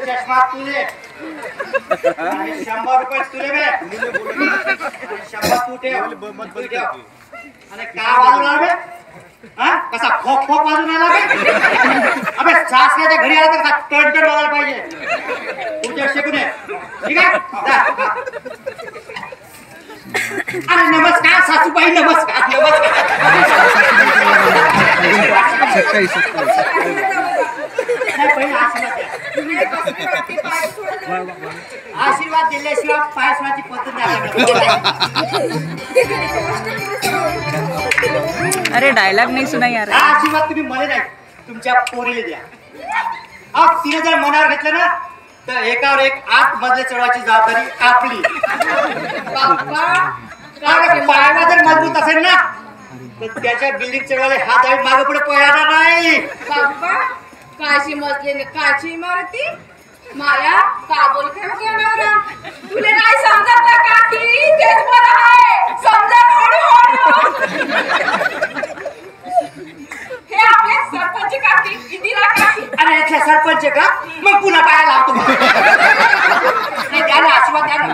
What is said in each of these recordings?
चष्मा तुले 100 रुपये तुले बे 100 तू ठेव आणि का वाजवणार बे हा कसा खोक खोक वाजून आला बे अबे सासऱ्याच्या घरी आला तर टंटन वाजायला पाहिजे तुझ्या शिकून ठीक आहे अरे नमस्कार सासूबाई नमस्कार आशीर्वाद दिल्याशिवाय पायसवाची पद्धत नाही. अरे डायलॉग नहीं सुना यार. हा आशीर्वाद तुम्ही मला नाही तुमच्या पोरीला द्या. अब तिने जर मनावर घेतलं ना तर एकावर एक आत मधले चढवायची जबाबदारी आपली. पायाला जर मजबूत असेल ना तर त्याच्या बिल्डिंग चढवायला हात आहे मागे पुढे पळणार नाही. काशी मजलेले काची इमारती माया काबोल खेळणार तुला नाही समजत ना काकी तेच बरं आहे समजा हळूहळू. हे आपले सरपंच काकी इंदिरा काकी. अरे इथले सरपंच का मग पुन्हा पाया लावतो नाही द्या ना आशीर्वाद द्या ना.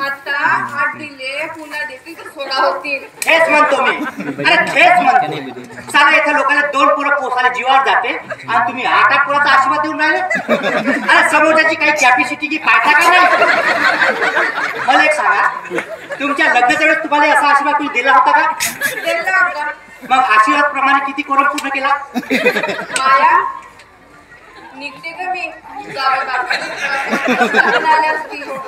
आता 8 दिले पुन्हा देतील तर 16 होतील. हेच म्हणतो मी अरे हेच म्हणतो साला इथं लोकांना 2 पोरं पोसायला जीवावर जाते आणि तुम्ही 8 पोराचा आशीर्वाद देऊन राहिले. अरे समोरची काही कॅपॅसिटी की पाठा का नाही. मला एक सांगा तुमच्या लग्नाच्या वेळेस तुम्हाला असा आशीर्वाद तुम्ही दिला होता का. दिला होता. मग आशीर्वाद प्रमाणे किती कोरम पूर्ण केला. माया निघते का मी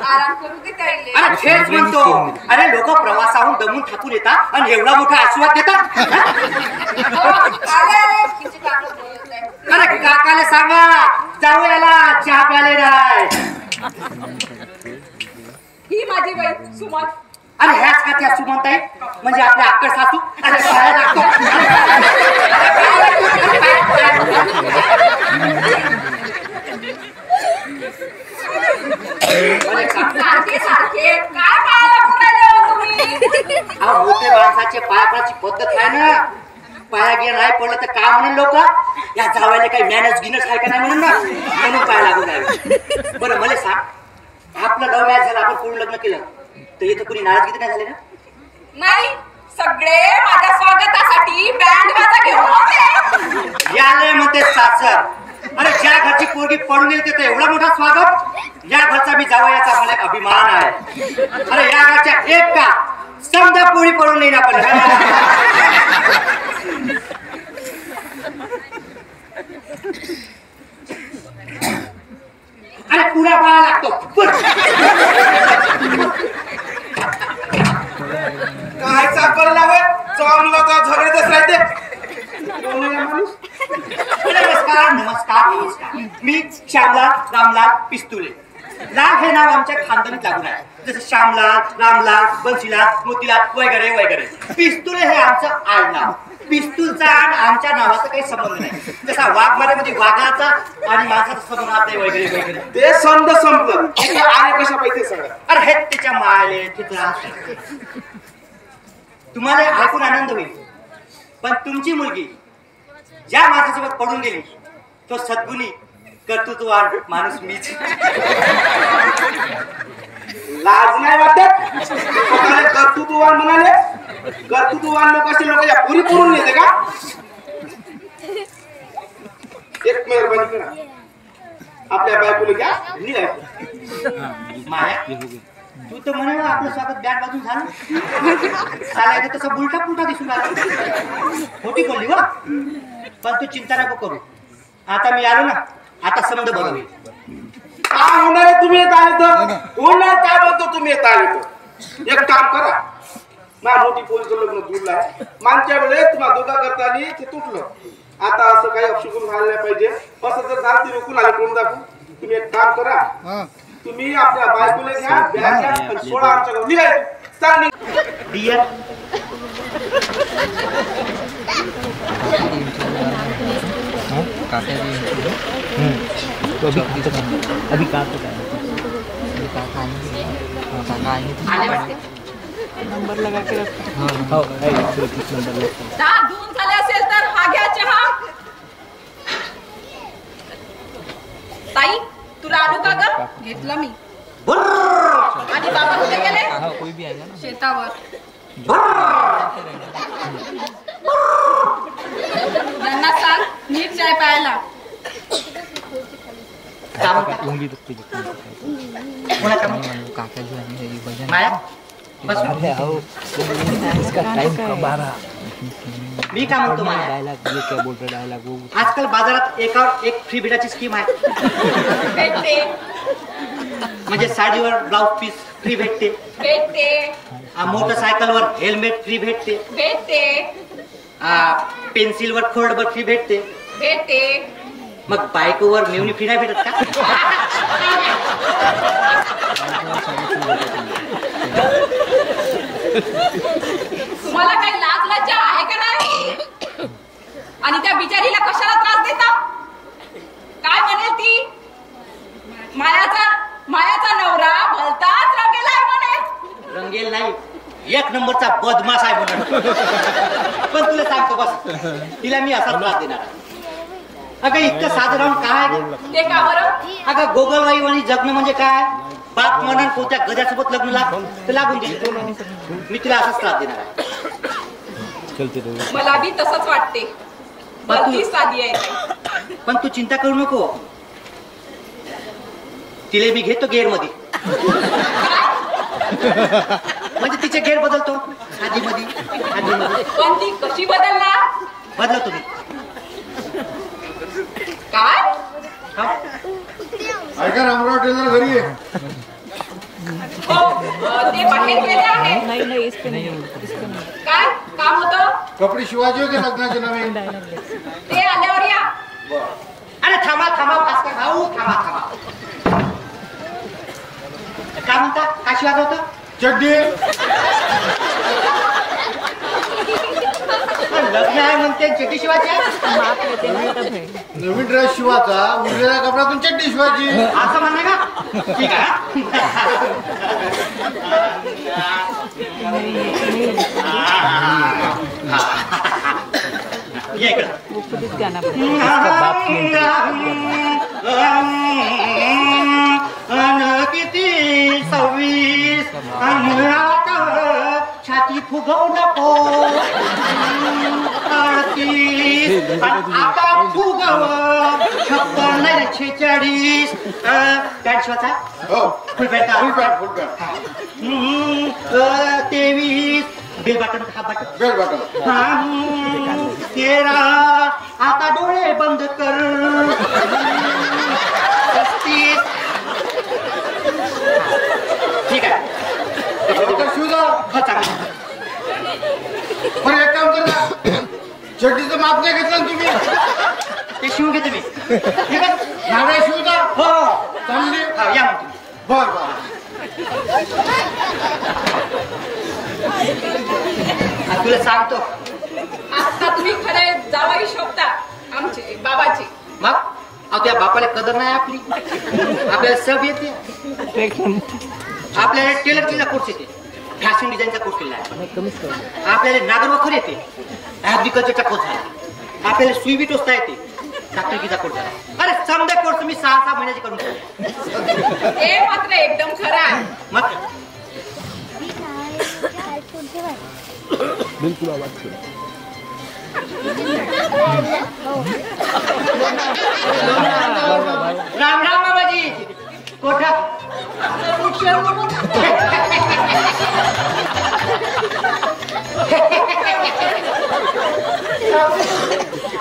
आराम करू दे ताईले. अरे तेच म्हणतो अरे लोक प्रवासाहून दमून थकून येतात आणि एवढा मोठा आशीर्वाद देतात. अरे काकाला सांगा जाऊ याला चहा प्याले नाही. ही माझी बाई सुमन. अरे ह्याच का त्या सुमनताई म्हणजे आपल्या अक्कड सासू. अरे पाया लागतो. सारखे काय पायाला पडायला तुम्ही. मोठे माणसाचे पाया पडायची पद्धत आहे ना. पाया गे नाही पडलं तर काय म्हणून लोक या जावायला काही मॅनेज गिनस आहे का नाही म्हणून ना म्हणून पाया लागून जावे. बरं मला सांग आपलं लव्ह मॅरेज झालं आपण कोण लग्न केलं तर इथं कुणी नाराजगी नाही झाली ना. नाही सगळे माझ्या स्वागतासाठी बँड वाजा घेऊन होते. याले म्हणते सासर. अरे ज्या घरची पोरगी पडून गेली तिथे एवढा मोठा स्वागत. या घरचा मी जावयाचा मला अभिमान आहे. अरे या घरच्या एक का समजा पोळी पडून नाही ना पण अरे पुन्हा पाहा लागतो. काय चाकल लावे चांगला तर झगडतच राहते. नमस्कार नमस्कार नमस्कार मी श्यामलाल रामलाल पिस्तुले. लाल हे नाव आमच्या खानदानीत लागून आहे जसं श्यामलाल रामलाल बंसीलाल मोतीलाल वगैरे वगैरे. पिस्तुले हे आमचं आडनाव. पिस्तूलचा आणि आमच्या नावाचा काही संबंध नाही. जसा वाघमाऱ्यामध्ये वाघाचा आणि माणसाचा संबंध आहे वगैरे वगैरे. ते समज संपलं आले कशा पाहिजे सगळं. अरे हे त्याच्या मायले तिथला तुम्हाला ऐकून आनंद होईल पण तुमची मुलगी ज्या माणसासोबत पडून गेली तो सद्गुणी कर्तृत्ववान माणूस मीच. लाज नाही वाटत. कर्तृत्ववान म्हणाले कर्तृत्ववान लोक असे लोक या पुरी पुरून येते का. एक मेहरबानी करा आपल्या बायकोला घ्या निघायचं. माया तू तर म्हणे आपलं स्वागत बँड बाजून झालं चालायचं तसं उलटा पुलटा दिसून आला. मोठी बोलली वा पण तू चिंता नको करू. आता मी आलो ना आता समज बरं होईल. काय होणार आहे तुम्ही येत आले तर होणार काय म्हणतो तुम्ही येत आले तर. एक काम करा माझ्या मोठी पोलीस लग्न जुळलं आहे. मागच्या वेळेस तुम्हाला दोघा करताना ते तुटलं. आता असं काही अपशकुन व्हायला नाही पाहिजे. असं जर झालं ते रोखून आले कोण दाखवू. तुम्ही एक काम करा तुम्ही आपल्या बायकोला घ्या बॅग घ्या आणि 16 आमच्या घरी निघायचं. चाल डियर अभी काका नंबर लगा के रखो. हो नंबर चहा धुवून झाले असेल तर हा घ्या चहा. ताई तुला आणू का ग? घेतलं मी. आणि बाबा कुठे गेले? शेतावर. त्यांना सांग नीट चाय प्यायला. मी काय म्हणतो आजकाल बाजारात एकावर एक फ्री भेटायची स्कीम आहे. भेटते म्हणजे साडीवर ब्लाउज पीस फ्री भेटते. भेटते. मोटरसायकलवर हेल्मेट फ्री भेटते. भेटते. पेन्सिलवर खोडवर फ्री भेटते. भेटते. मग बायकोवर मेवणी फ्री नाही भेटत का? तुम्हाला काही लाज लज्जा आहे का नाही? आणि त्या बिचारीला कशाला त्रास देता? काय म्हणेल ती? मायाचा नवरा भलताच रंगेल आहे म्हणे. रंगेल नाही, एक नंबरचा बदमाश आहे म्हणून. पण तुला सांगतो बस, तिला मी असा त्रास देणार. अगं इतकं साधं राहून काय ते का बरं? अगं गोगलवाई आणि जगणं म्हणजे काय? बाप म्हणून कोणत्या गद्यासोबत लग्न लागून दिली. मी तिला असाच त्रास देणार आहे. मला बी तसंच वाटते. भलती साधी आहे. पण तू चिंता करू नको, तिला मी घेतो गेअर मध्ये. म्हणजे तिचे गेअर बदलतो आधी मध्ये. पण ती कशी बदलणार? बदलतो मी. काय? ऐका रामराव टेलर घरी आहे. हो ते बाहेर गेले आहे. काय काम होतं? कपडे शिवायचे होते लग्नाचे नवीन. ते आल्यावर या. अरे थांबा भास्कर भाऊ, थांबा. काय म्हणता? काय शिवायचं होतं? चड्डी. लग्न आहे म्हणते चड्डी शिवायची आहे? नवीन ड्रेस शिवायचा, उरलेल्या कपड्यातून चड्डी शिवायची. असं म्हणणं का? ठीक आहे. ये इकडं. किती 26 छाती फुगवू नको. 38 आता फुगव 56 नाही 46. पॅन्ट शिवायचा? हो. Full pant. 23 bell button. हा बटन. Bell button. 13 आता डोळे बंद कर. 35 ठीक आहे. शिवजा. हो चांगलं. बरं एक काम करा, चड्डीचं माप नाही घेतलं तुम्ही. ते शिवून घेते मी. ठीक आहे. नाडे शिवजा. हो चांगली. हा या मग तुम्ही. बर. तुला सांगतो आता तुम्ही खरे जावाई शोभता आमचे बाबाचे. मग तुझ्या बापाला कदर नाही आपली. आपल्याला सब येते. आपल्याला टेलरचा कोर्स येते, फॅशन डिझाईनचा कोर्स केला आहे. आपल्याला नागरवखर येते, ऍग्रिकल्चरचा कोर्स झाला. आपल्याला सुई टोचता येते, साखरेचा कोर्स झाला. अरे समजा कोर्स मी 6 महिन्याचे करून ठेवले. हे मात्र एकदम खरं आहे. मग बिलकुल आवाज राम राम बाबाजी. कोठा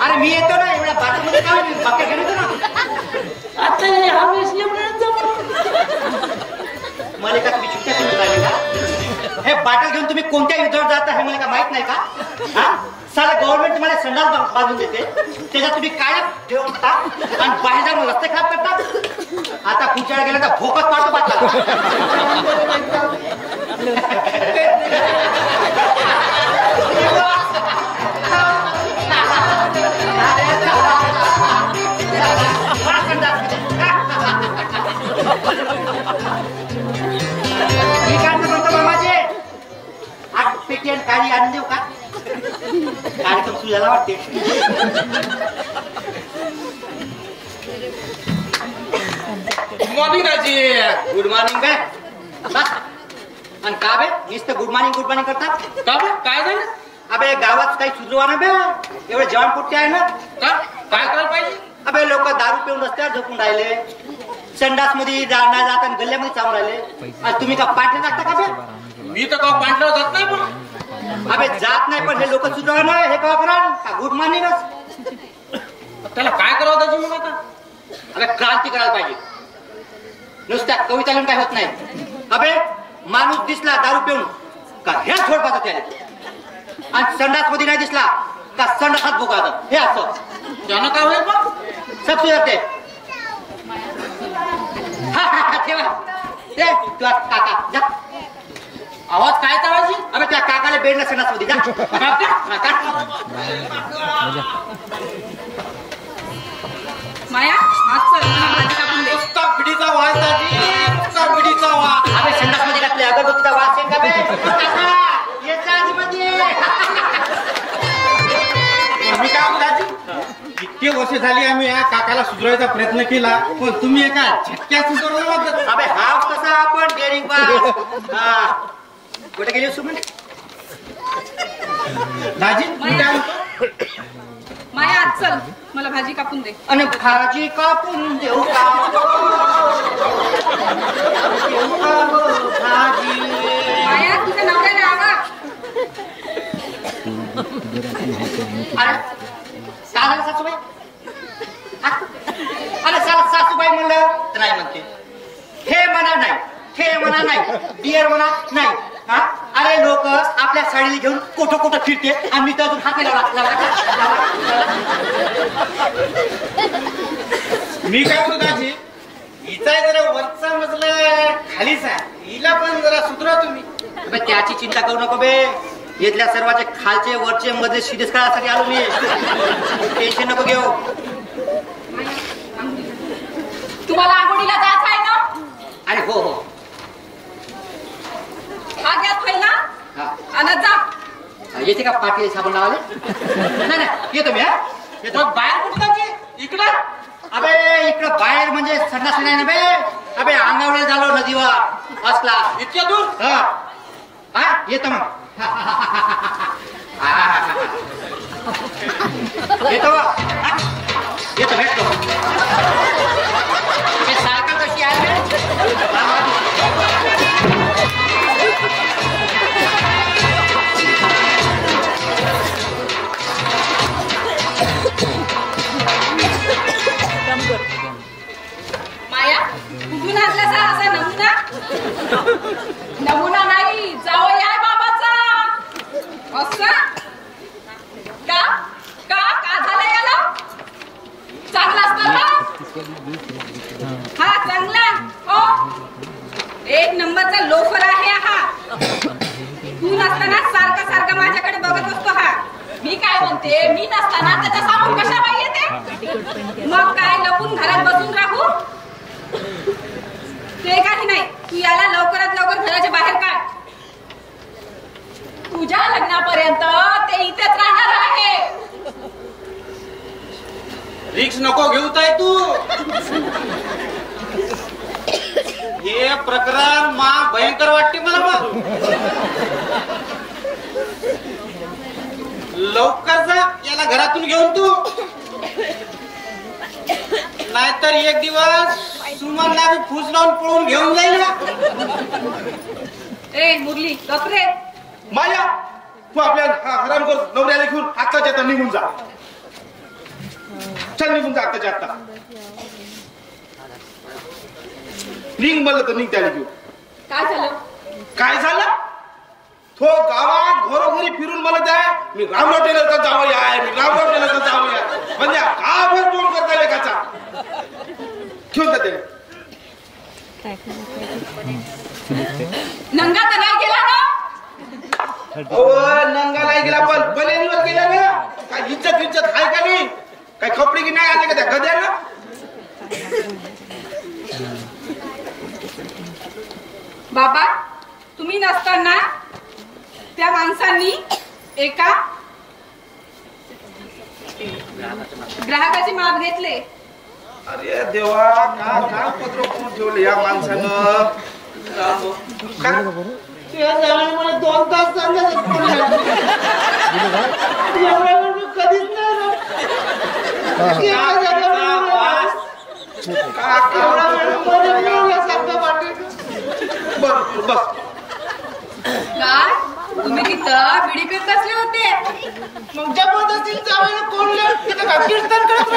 अरे मी येतो ना एवढ्या बाटलीमध्ये काय बाकी घेऊन ना. आता मला का तुम्ही चुक्या करून राहिले का? हे बाटल घेऊन तुम्ही कोणत्या युद्धावर जाता हे मला का माहित नाही का? साला गव्हर्नमेंट तुम्हाला संडास बांधून देते, त्याच्यात तुम्ही काय ठेवून टाक आणि बाहेर जाऊन रस्ते खराब करतात. आता पुढच्या गेला तर भोकत पाडतो बाटला. मी काय म्हणतो मामाचे, 8 पेटी आणि काळी आणून देऊ का? कार्यक्रम सुरू झाला वाटते. मॉर्निंग दाजी. गुड मॉर्निंग बे. आणि का बे नुसतं गुड मॉर्निंग करतात का बे काय झालं? अबे गावात काही सुधरवा ना बे. एवढे जेवण पुरते आहे ना. का काय करायला पाहिजे? अबे लोक दारू पिऊन रस्त्यावर झोपून राहिले, संडास मध्ये जाणार जात आणि गल्ल्यामध्ये चावून राहिले. आणि तुम्ही का पाठी टाकता का बे? मी तर का पांढरा जात नाही पण. अबे जात नाही पण हे लोक सुधरवा ना. हे का करा का गुड मॉर्निंगच. त्याला काय करावं दाजी मग आता? अबे क्रांती करायला पाहिजे. नुसत्या कविता लिहून काय होत नाही. अबे माणूस दिसला दारू पिऊन का ह्या थोड पाहतात त्याने, आणि संडास मध्ये नाही दिसला का संडासात भोगातात. हे असं त्यानं काय होईल मग? सब सुधारते. ठेवा ते तुझा काका जा. आवाज काय चावायची? अबे त्या काकाला बेडला संडास मध्ये जा. माया आज चल मला भाजी कापून दे. नुसता पिढीचा वास दाजी, नुसता पिढीचा वास. अबे संडास मध्ये घातले अगरबत्तीचा वास येईल का बे? येत आतमध्ये. मी काय म्हणतो दाजी, इतके वर्ष झाली आम्ही या काकाला सुधारायचा प्रयत्न केला, पण तुम्ही एका झटक्यात सुधारला होता. अबे हा कसा आपण डेअरिंग बाज. कुठे गेली सुमन? दाजी मी काय म्हणतो, माया आज चल मला भाजी कापून दे. आणि भाजी कापून देऊ का? देऊ का गं भाजी? माया तुझ्या नवऱ्याला आवा. अरे साधारण सासूबाई. अरे सासूबाई म्हणलं तर नाही म्हणते. हे म्हणा नाही, हे म्हणा नाही, बियर म्हणा नाही. हा अरे लोक आपल्या साडीला घेऊन कुठं फिरते आणि मी तर अजून हात नाही लावला. मी काय म्हणतो दाजी, हिचा जरा वरचा मजला खालीच आहे, हिला पण जरा सुधरा तुम्ही. अबे त्याची चिंता करू नको बे. इथल्या सर्वांचे खालचे वरचे मध्ये सिद्धेश करायसाठी आलो मी. टेन्शन नको घेऊ. तुम्हाला आंघोळीला जायचं आहे ना? अरे हो हो हा घ्या पहिला हा. आणि जा. येते का पाठी साबण लावाले? नाही येतो मी. हा येतो. बाहेर कुठं दाजी? इकडं. अबे इकडं बाहेर म्हणजे संडास नाही ना बे. अबे अंगावळे झालो नदीवर असला. इतक्या दूर? हा हा येतो मग. येतो हा? येतो भेटतो. सायकल कशी आहे बे? माया कुठून आणला असा नमुना? नमुना नाही, जावई आहे बाबाचा. असं का का का झालं याला? चांगला असतं का? हा चांगला हो. एक नंबरचा लोफर आहे हा. तू नसताना सारखा माझ्याकडे बघत असतो हा. मी काय म्हणते, मी नसताना त्याच्या सामोर कशा बाई येते? मग काय लपून घरात बसून राहू? ते काही नाही, तू याला लवकरात लवकर घराच्या बाहेर काढ. तुझ्या लग्नापर्यंत ते इथेच राहणार आहे. रिक्स नको घेऊ ताई तू. हे प्रकरण भयंकर वाटते मला. मग लवकर जा याला घरातून घेऊन तू, नाहीतर एक दिवस सुमनला बी फूस लावून पळून घेऊन जाईल. ए मुरली गपरे. माया तू आपल्या हरामखोर नवऱ्याला घेऊन आत्ताच्या आता निघून जा. चल निघून जा आत्ताच्या आत्ता. निघ म्हणलं तर निघ त्याला घेऊन. काय झालं? काय झालं? तो गावात घरोघरी फिरून म्हणत आहे मी रामराव टेलरचा जावई आहे, मी रामराव टेलरचा जावई आहे. म्हणजे गावभर तोंड करता लेखाचा. घेऊन जा त्याला. नंगा तर नाही गेला ना? नंगा नाही गेला पण बलेनीवर गेला ना. काय इज्जत आहे का नाही? काय खपडी की नाही आले का त्या गद्याला? बाबा तुम्ही नसताना त्या माणसांनी एका ग्राहकाचे माप घेतले अरे देवा काय पत्र करून ठेवले या माणसानं ते झाल्यामुळे 2 तास सांगत कधीच काय तुम्ही तिथं बिडी पेत बसले होते मग जबरदस्तीने जावयाला कोंडलं तिथं का कीर्तन करत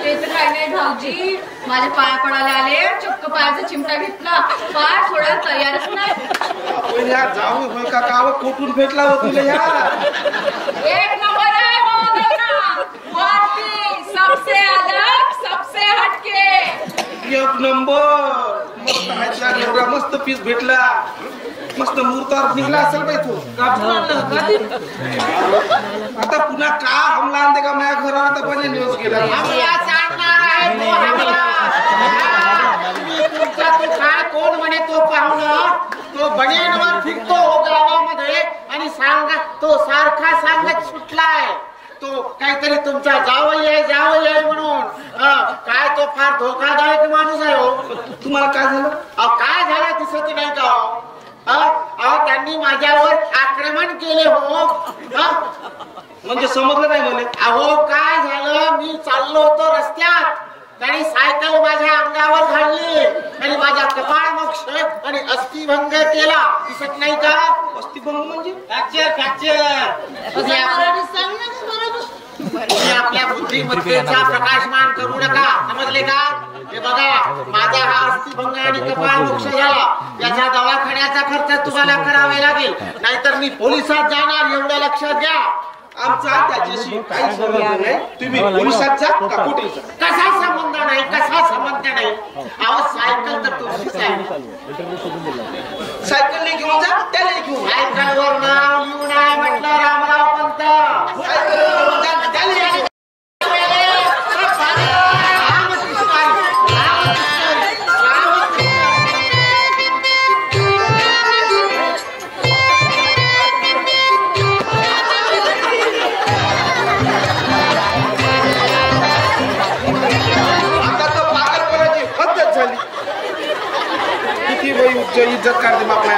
ते तर काही नाही भाऊजी माझ्या पाया पडायला आले चक्क पायाचा चिमटा घेतला पाय थोडा तयारच नाही जाऊ होय का गाव कुठून भेटला हो तुला या 1 नंबर आहे महोदया वाटी सबसे अलग सबसे हटके 1 नंबर एवढा मस्त पीस भेटला मस्त मुहूर्तावर निघला असेल बाई तू आता पुन्हा का हमला आणते का माझ्या घरावर आता पण न्यूज गेला तुमचा तो काय कोण म्हणे तो पाहुणा तो बनेनवर फिरतो गावामध्ये आणि सांगा तो सारखा सांगत सुटलाय तो काहीतरी तुमचा जावई आहे म्हणून काय तो फार धोकादायक माणूस आहे हो. तुम्हाला काय झालं काय झालं दिसत नाही का त्यांनी माझ्यावर आक्रमण केले हो म्हणजे समजलं नाही म्हणे अहो काय झालं मी चाललो होतो रस्त्यात त्यांनी सायकल माझ्या अंगावर घालली आणि माझ्या कपाळ मोक्ष आणि अस्थिभंग केला दिसत नाही का अस्थिभंग म्हणजे आपल्या बुद्धिमत्तेचा प्रकाशमान करू नका समजले का हे बघा माझा हा अस्थिभंग आणि कपाळ मोक्ष झाला याचा दवाखान्याचा खर्च तुम्हाला करावे लागेल नाहीतर मी पोलिसात जाणार एवढं लक्षात घ्या आमचा त्याच्याशी काही संबंध नाही तुम्ही पोलिसात जा का कुठे कसा संबंध नाही अहो सायकल तर तुमचीच आहे सायकल नाही घेऊन जा त्याला घेऊन सायकलवर नाव लिहून आहे म्हटलं रामराव पंत सायकल घेऊन जा त्याला इज्जत काढते बापा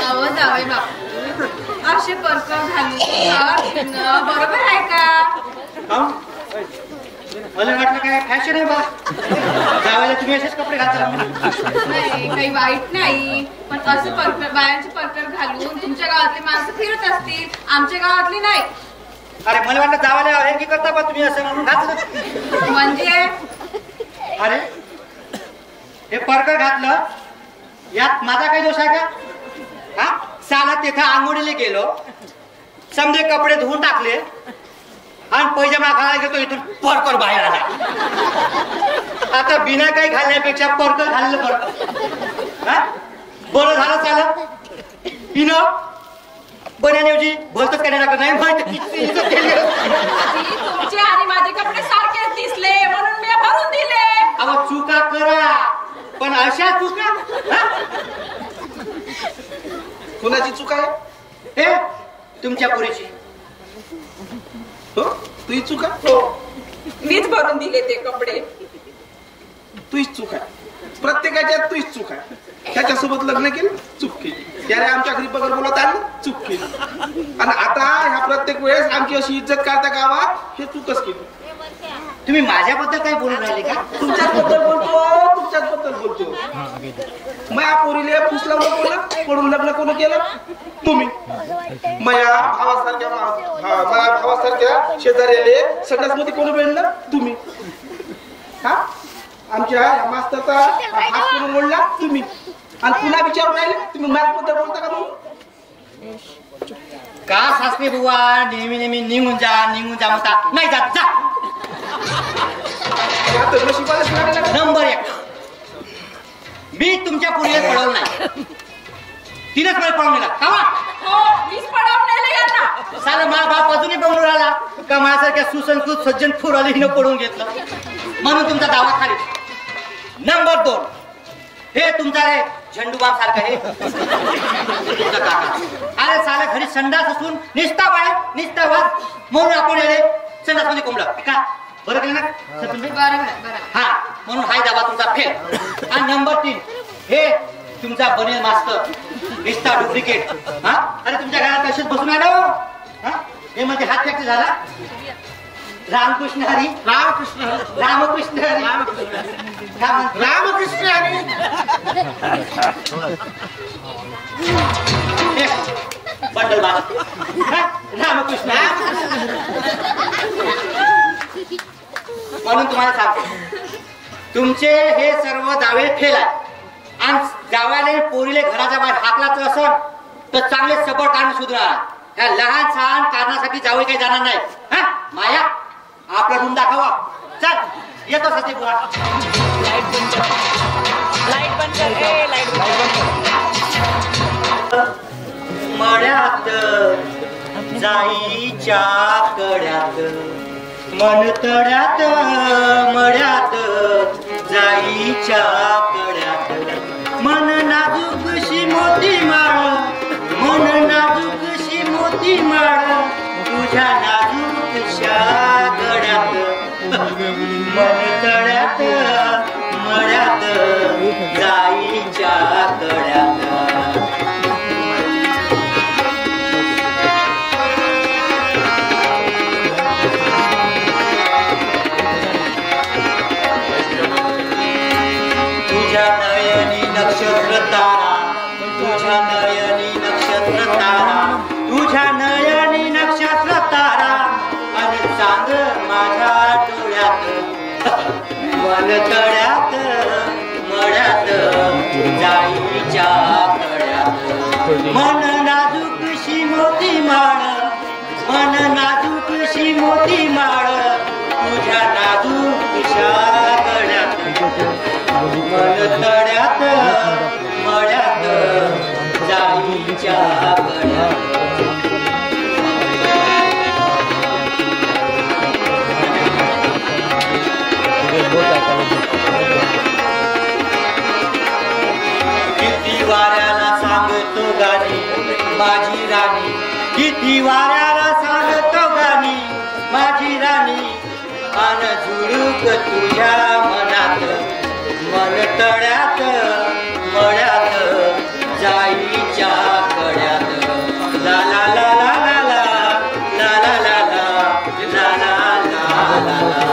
अहो जावई बापू असे पर्क घालून बरोबर आहे का मला वाटलं काय फॅशन आहे बा जावायला तुम्ही असेच कपडे घालता नाही काही वाईट नाही पण असं पर्कर बायांचे पर्कर घालून तुमच्या गावातली माणसं फिरत असतील आमच्या गावातली नाही अरे मला वाटलं जावायला हे की करता बा तुम्ही असं म्हणून घातलं म्हणजे अरे हे परकर घातलं यात माझा काही दोष आहे का हा साला तिथं आंघोळीला गेलो समजे कपडे धुवून टाकले आणि पैजामा घालायला गेलो इथून परकर बाहेर आला आता बिना काही घालण्यापेक्षा परकर घाललं बरं झालं चालं हिनं बन्याऐवजी भलतच करण्याला नाही माहिती तुमचे आणि माझे कपडे सारखेच दिसले म्हणून मी भरून दिले अहो चुका करा पण अशा चुका कोणाची चूक आहे हे तुमच्या पुरीची हो तुझी चूक आहे हो मीच भरून दिले ते कपडे तुझीच चूक आहे प्रत्येकाच्या तुझीच चूक आहे त्याच्यासोबत लग्न केलं चूक केली त्याने आमच्या घरी पगार बोलत आलं चूक केली आणि आता ह्या प्रत्येक वेळेस आमची अशी इज्जत करता गावात हे चूकच केली तुम्ही माझ्याबद्दल काही बोलून राहिले का तुमच्याच बद्दल बोलतो माया पोरीले फुस लावलं कोण पडून लग्न कोण केलं तुम्ही माया भावासारख्या शेजाऱ्याले संडास मध्ये कोण भेटलं तुम्ही हा आमच्या मास्तरचा हात करून मोडला तुम्ही आणि पुन्हा विचारून राहिले तुम्ही मॅथ बद्दल बोलता का म्हणून का सासरे बुवा नेहमी नेहमी निघून जा म्हणता नाही जात जा नंबर 1 मी तुमच्या पुरीला पळवलं नाही तिनेच मला पळवून नेला का हो मीच पडवून नेले यांना साला माझा बाप अजूनही बंगलोर आला का माझ्यासारख्या सुसंस्कृत सज्जन फुराला हिनं पडून घेतलं म्हणून तुमचा दावा खाली नंबर 2 हे तुमचा रे झंडूबाम सारखं हे तुमचा काका अरे साला घरी संडास असून निस्ता बाय निस्ता वाद म्हणून आपण आले संडास मध्ये कोंबला का बरं केलं ना सर तुम्ही हा म्हणून हाय दाबा तुमचा फेल. आणि नंबर 3 हे तुमचा बनेल मास्तर निस्ता डुप्लिकेट. हा अरे तुमच्या घरात तसेच बसून आहे ना. हे म्हणजे हात फ्रॅक्चर झाला. रामकृष्ण हरी रामकृष्ण हरी रामकृष्ण हरी रामकृष्ण हरी बंडल रामकृष्ण. म्हणून तुम्हाला सांगतो तुमचे हे सर्व दावे फेल आहे. आणि जावयाने पोरीले घराच्या बाहेर हाकलाचं असं तर चांगले सबळ कारण शोधणार. ह्या लहान सहान कारणासाठी जावई काही जाणार नाही. हा माया आपला रूम दाखवा. चल येतो सती बुवा. लाईट बंद कर. ए लाईट बंद कर. मळ्यात जाईच्या कड्यात मन तड्यात मळ्यात जाईच्या कड्यात मन नाजूकशी मोती माळ मन नाजूकशी मोती माळ तुझ्या नाजूकशा गड्यात मन तड्यात मळ्यात जाईच्या कड्यात. तुझ्या नयनी नक्षत्र तारा तुझ्या नयनी नक्षत्र तारा तुझ्या नयनी नक्षत्र तारा आणि चांद माझ्या डोळ्यात मन तड्यात मळ्यात जाईच्या कड्यात मन नाजूकशी मोती माळ मन नाजूकशी मोती माळ तुझ्या नाजूकशा गड्यात मन तड्यात मळ्यात जाईच्या कड्यात. किती वाऱ्याला सांगतो गाणी माझी राणी किती वाऱ्याला सांगतो गाणी माझी राणी अन झुळूक तुझ्या मनात मन तड्यात मळ्यात जाईच्या कड्यात. ला ला ला ला ला ला ला ला ला ला ला ला.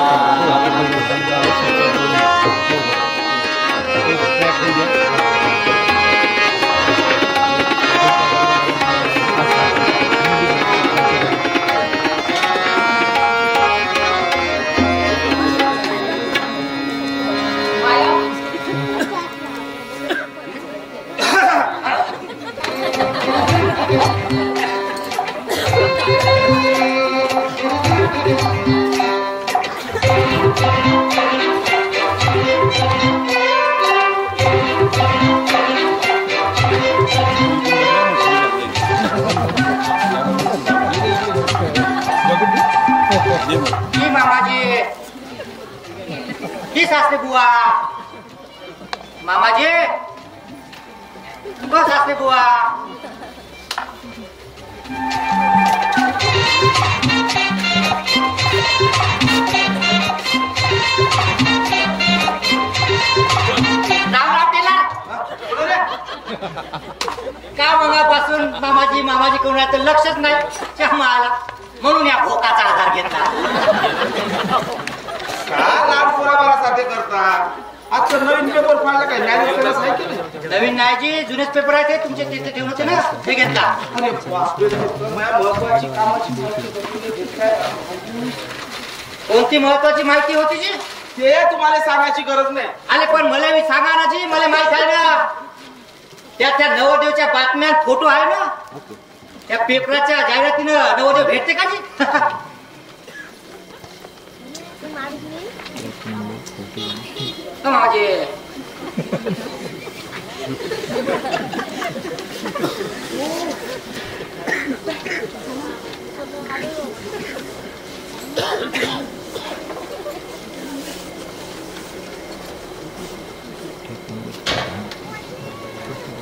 ही मामाजी ही सासरे बुवा मामाजी बस सासरे बुवा. राम राम टेलर का मगापासून मामाजी मामाजी कोणाचं लक्षच नाही. चहा आला म्हणून या भोकाचा आधार घेतला. का लाड पुरावासाठी करता. आजचं नवीन पेपर पाहिलं काय न्यायाधीश आहे की नाही. नवीन नाहीजी जुनेच पेपर आहे ते तुमचे तिथे ठेवून होते ना ते घेतला. अरे बापरे माझ्या महत्वाची कामाची कोणती महत्वाची माहिती होती जी ते तुम्हाला सांगायची गरज नाही. आले पण मला मी सांगा ना जी मला माहित आहे ना. त्या नवदेवच्या बातम्यात फोटो आहे ना त्या पेपराच्या जाहिरातीनं नवदेव भेटते का जी. माझे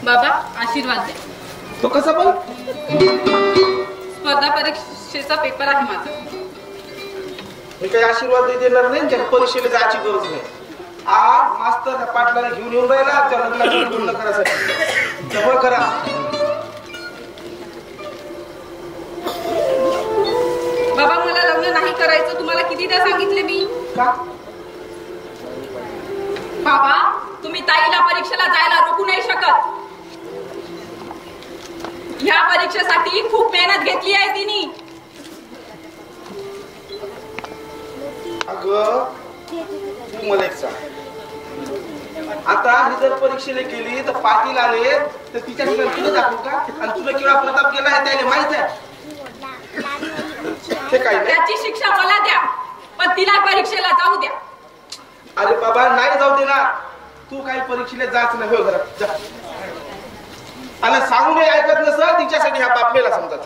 बाबा आशीर्वाद दे. तो कसा पण स्पर्धा परीक्षेचा पेपर आहे माझा. मी काही आशीर्वाद देणार नाही, त्या परीक्षेला जायची गरज नाही. आज मास्तर पाटलाला घेऊन येऊन राहिला त्या लग्नाचं पूर्ण करायसाठी. जवळ करा. बाबा मला लग्न नाही करायचं. तुम्हाला कितीदा सांगितले मी. का? बाबा तुम्ही ताईला परीक्षेला जायला रोखू नाही शकत. ह्या परीक्षेसाठी खूप मेहनत घेतली आहे तिने. अगं तू मला एक सांग, आता ही जर परीक्षेला गेली तर पाटील आले तर तिच्या तुला दाखवू का? आणि तुला केवढा प्रताप केला आहे त्याला माहित आहे. ते काय नाही. त्याची शिक्षा मला द्या, पण तिला परीक्षेला जाऊ द्या. अरे बाबा नाही जाऊ दे ना. तू काही परीक्षेला जाच नाही. हो घरात जा. आणि सांगून ऐकत नसं तिच्यासाठी ह्या बापलेला समजत.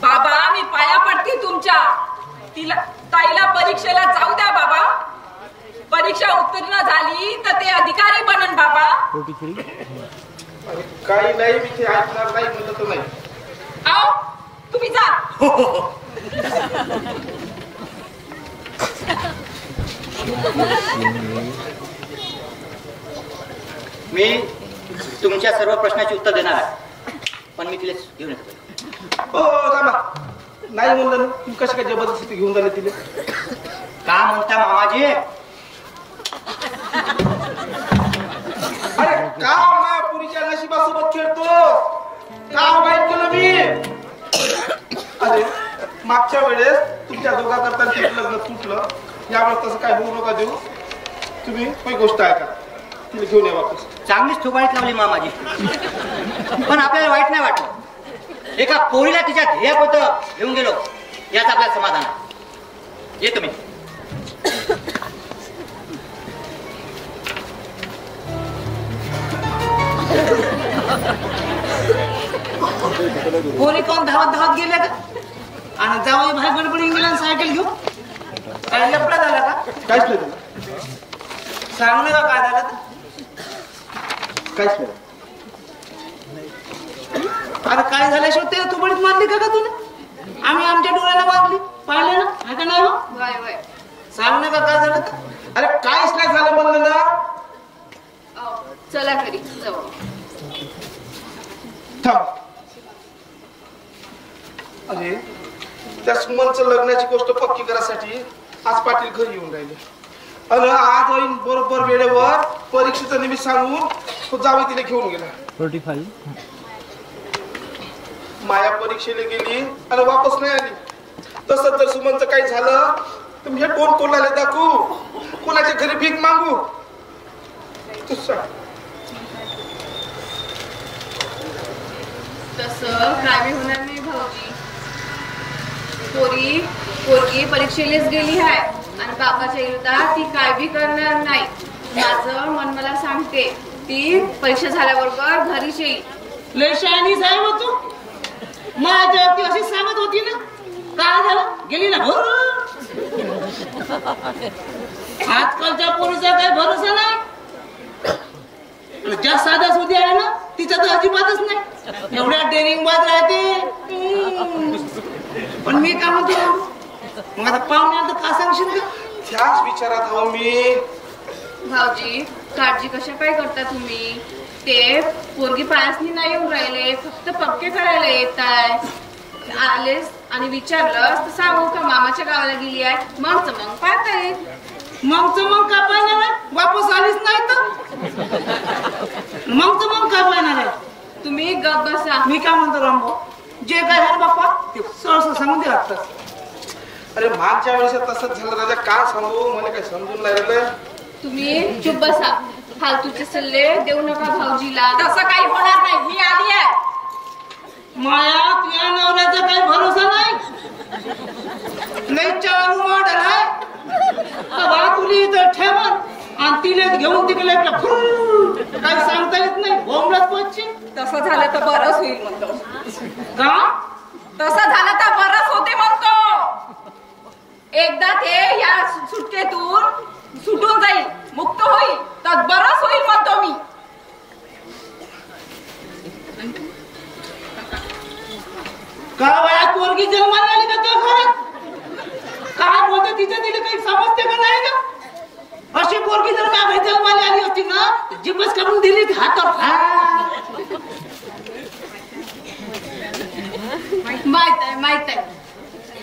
बाबा मी पाया पडते तुमच्या. तिला ताईला परीक्षेला जाऊ द्या बाबा. परीक्षा उत्तीर्ण झाली तर ते अधिकारी बनन बाबा. काही नाही मी ते ऐकणार नाही म्हणत नाही. आओ तुम्ही जा. मी तुमच्या सर्व प्रश्नाची उत्तर देणार आहे, पण मी तिला घेऊन येतो. हो थांबा. नाही म्हणलं ना. तू कशी काय जबरदस्ती घेऊन झाले तिला? का म्हणता मामाजी? अरे का माझ्या पुरीच्या नशिबासोबत खेळतो? का वाईट केलं मी? अरे मागच्या वेळेस तुमच्या दोघा करता लग्न तुटलं. यावेळेस तसं काय होऊ नका देऊ. तुम्ही काही गोष्ट ऐका. तिला घेऊन या वापस. चांगलीच थोबाडीत लावली मामाजी, पण आपल्याला वाईट नाही वाटलं. एका पोरीला तिच्या ध्येयापर्यंत घेऊन गेलो याच आपल्याला समाधान आहे. येतो मी. पोरी कोण धावत धावत गेल्या का? आणि जावई बाहेर गडबडीन गेला सायकल घेऊन. काय लपडा झाला का? काहीच नाही झालं. सांगू नका काय झालं तर. काहीच नाही. अरे काय झाल्याशिवाय ते तू बडीत मारली का तुला? आम्ही आमच्या डोळ्याला मारली पाहिले ना. आहे का नाही हो? वय वय. सांगू नका काय झालं तर. अरे काहीच नाही झालं म्हणलं ना. चला घरी जाऊ. थांब. अरे त्या सुमनचं लग्नाची गोष्ट पक्की करायसाठी आज पाटील घरी येऊन राहिले. आणि आज होईन बरोबर वेळेवर परीक्षेचं निमित्त सांगून तो जावे तिला घेऊन गेला. 45 माया परीक्षेला गेली आणि वापस नाही आली. तसं जर सुमनचं काही झालं तर मी हे कोण कोणाला दाखवू? कोणाच्या घरी भीक मागू? तू सांग. तसं काय होणार नाही भाऊजी. पोरगी परीक्षेलाच गेली आहे आणि बापाच्या विरोधात ती काय बी करणार नाही. माझं मन मला सांगते ती परीक्षा झाल्याबरोबर घरीच येईल. लय शहाणी साहेब हो तू. माझ्या ती अशी सांगत होती ना. काय झालं? गेली ना. आजकालच्या पोरीचा काही भरोसा नाही. ज्या साधा सुधी आहे ना तिचा तर अजिबातच नाही. एवढ्या डेअरिंग बाज राहते. पण मी काय म्हणतो मग आता पाहुण्याला तर का सांगशील का? त्याच विचारात आहो मी. भाऊजी काळजी कशा काय करता तुम्ही? ते पोरगी पायासनी नाही येऊन राहिले, फक्त पक्के करायला येत आहे. आलेस आणि विचारलं तर सांगू का मामाच्या गावाला गेली आहे. मग पाहता येईल. मग का पाहणार आहे? वापस आलीच नाही तर मग का पाहणार आहे? तुम्ही गप बसा. मी काय म्हणतो रामभाऊ, जे काय आहे बाप्पा ते सरळ सांगून दे आता. अरे मागच्या वेळेस तसंच झालं राजा. का सांगू मला काही समजून नाही राहिलं. तुम्ही चुप बसा. फालतूचे सल्ले देऊ नका भाऊजीला. तसं काही होणार नाही. ही आली आहे. माया तुझ्या नवऱ्याचा काही भरोसा नाही. लय चालू मॉडेल आहे. तुला इथं ठेवून आणि तिला घेऊन तिकडे काही सांगता येत नाही. बोंबलत पश्चिम. तसं झालं तर बरंच होईल म्हणतो. का? तसं झालं तर बरंच होते म्हणतो. एकदा ते या सुटकेतून सुटून जाईल, मुक्त होईल तर बरंच होईल म्हणतो मी. पोरगी जन्माला आली का तो खरं काय बोलते तिच्या तिला काही समजते का नाही का अशी पोरगी जर का घरी जन्माला आली होती ना जिबस काढून दिली हातावर माहित आहे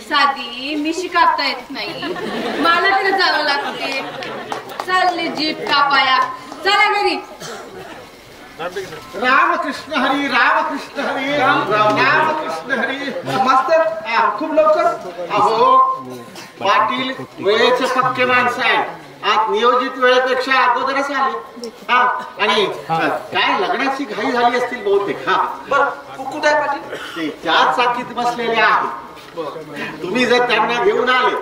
साधी मी शिकावता येत नाही मला तिला जावं लागते चालले जीप कापाया चला घरी रामकृष्ण हरी रामकृष्ण हरी रामकृष्ण हरी मास्तर खूप लवकर अहो पाटील वेळेचे पक्के माणसं आहे आज नियोजित वेळेपेक्षा अगोदरच आले आणि काय लग्नाची घाई झाली असतील बहुतेक कुठे आहे पाटील ते 4 चाकीत बसलेले आहेत तुम्ही जर त्यांना घेऊन आले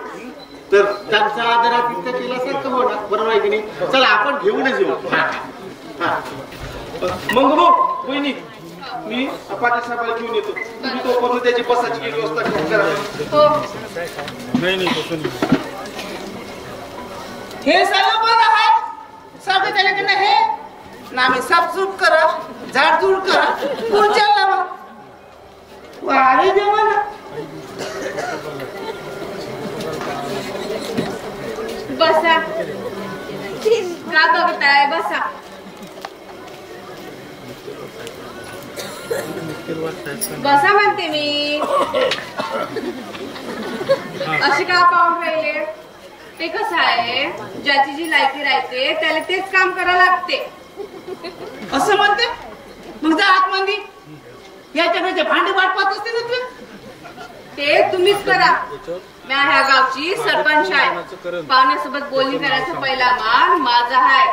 तर त्यांचा आदरातिथ्य केल्यासारखं होणार बरोबर आहे की नाही चला आपण घेऊनच येऊ मग वहिनी मी पाटील साहेबाला घेऊन येतो तुम्ही तोपर्यंत त्याची बसाची व्यवस्था करा हे सगळं बरं आहे सगळं त्याच्याकडे हे ना मी साफसूफ करा झाडझूड करा खुर्च्या लावा वारे देवा ना बसा का बघताय बसा बसा म्हणते मी अशी का पाहून राहिले ते कसं आहे ज्याची जी लायकी राहते त्याला तेच काम करावं लागते असं म्हणते मग जा आतमध्ये याच्याकडे भांडे वाट पाहत असते ना तू ते तुम्हीच करा मी ह्या गावची सरपंच आहे पाहुण्यासोबत बोलणी करायचा पहिला मान माझा आहे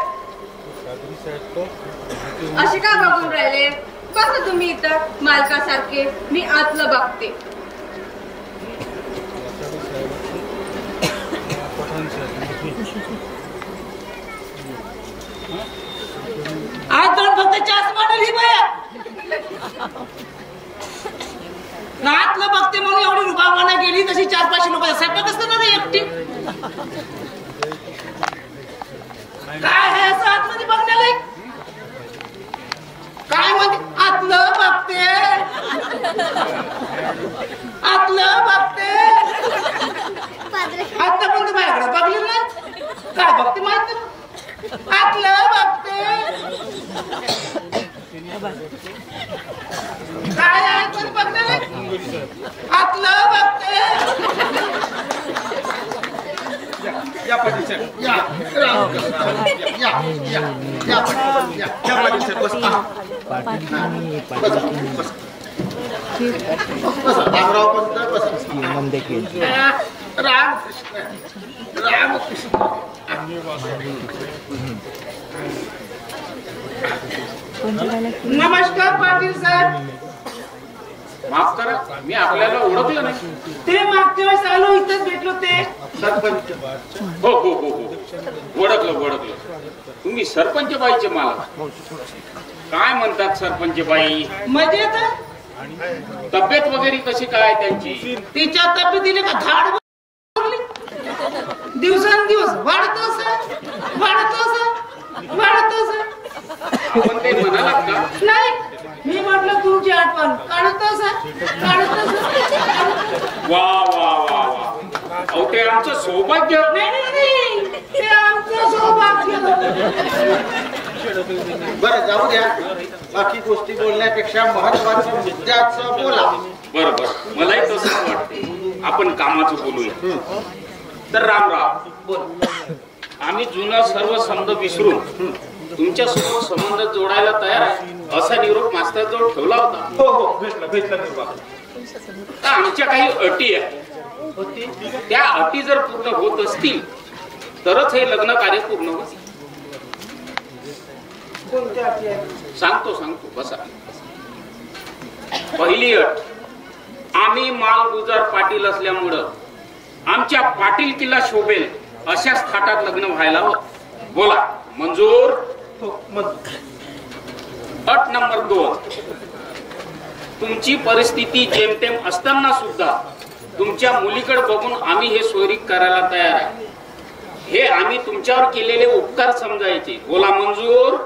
अशी का बघून राहिले कसं तुम्ही इथं मालकासारखे मी आतलं बघते आज दोन फक्त चास मांडली बाया नातलं बघते म्हणून एवढी रुबाबाना गेली तशी 4-5 लोक स्वयंपाक असतं ना एकटी काय आहे असं आतमध्ये बघण्याला काय म्हणते आतलं बघते आतापर्यंत माझ्याकडे बघली नाही काय बघते माहिती आतलं बघते काय आहे पण बघण्याला आतलं बघते या पाटील साहेब या पाटील साहेब बस रामराव पंत बस रामकृष्ण नमस्कार पाटील साहेब माफ करा मी आपल्याला ओळखलं नाही ते मागच्या वेळेस आलो इथंच भेटलो ते सरपंच हो हो हो हो ओळखलं तुम्ही सरपंच बाईचे मला काय म्हणतात सरपंच बाई मजेत तब्येत वगैरे कशी काय त्यांची तिच्या तब्येतीने का झाड दिवसांदिवस वाढतोस आपण ते म्हणालात का नाही मी म्हटलं तुमची आठवण काढतोस वा वा वा वा अहो ते आमचं सौभाग्य नाही ते आमचं सौभाग्य बरं जाऊ द्या बाकी गोष्टी बोलण्यापेक्षा महत्वाचं मुद्द्याचं बोला बरोबर मलाही तसंच वाटते आपण कामाचं बोलूया तर रामराव आम्ही जुना सर्व संबंध विसरून तुमच्या सोबत संबंध जोडायला तयार आहे असा निरोप मास्तरजवळ ठेवला होता हो भेटला निरोप तर आमच्या काही अटी आहेत त्या अटी जर पूर्ण होत असतील तरच हे लग्न कार्य पूर्ण होईल सांगतो बसा पहिली अट आम्ही मालगुजार पाटील असल्यामुळं आमच्या पाटीलकीला शोभेल अशाच थाटात लग्न व्हायला हवं बोला मंजूर अट नंबर 2 तुमची परिस्थिती जेमतेम असताना सुद्धा तुमच्या मुलीकडे बघून आम्ही हे सोयरीक करायला तयार आहे हे आम्ही तुमच्यावर केलेले उपकार समजायचे बोला मंजूर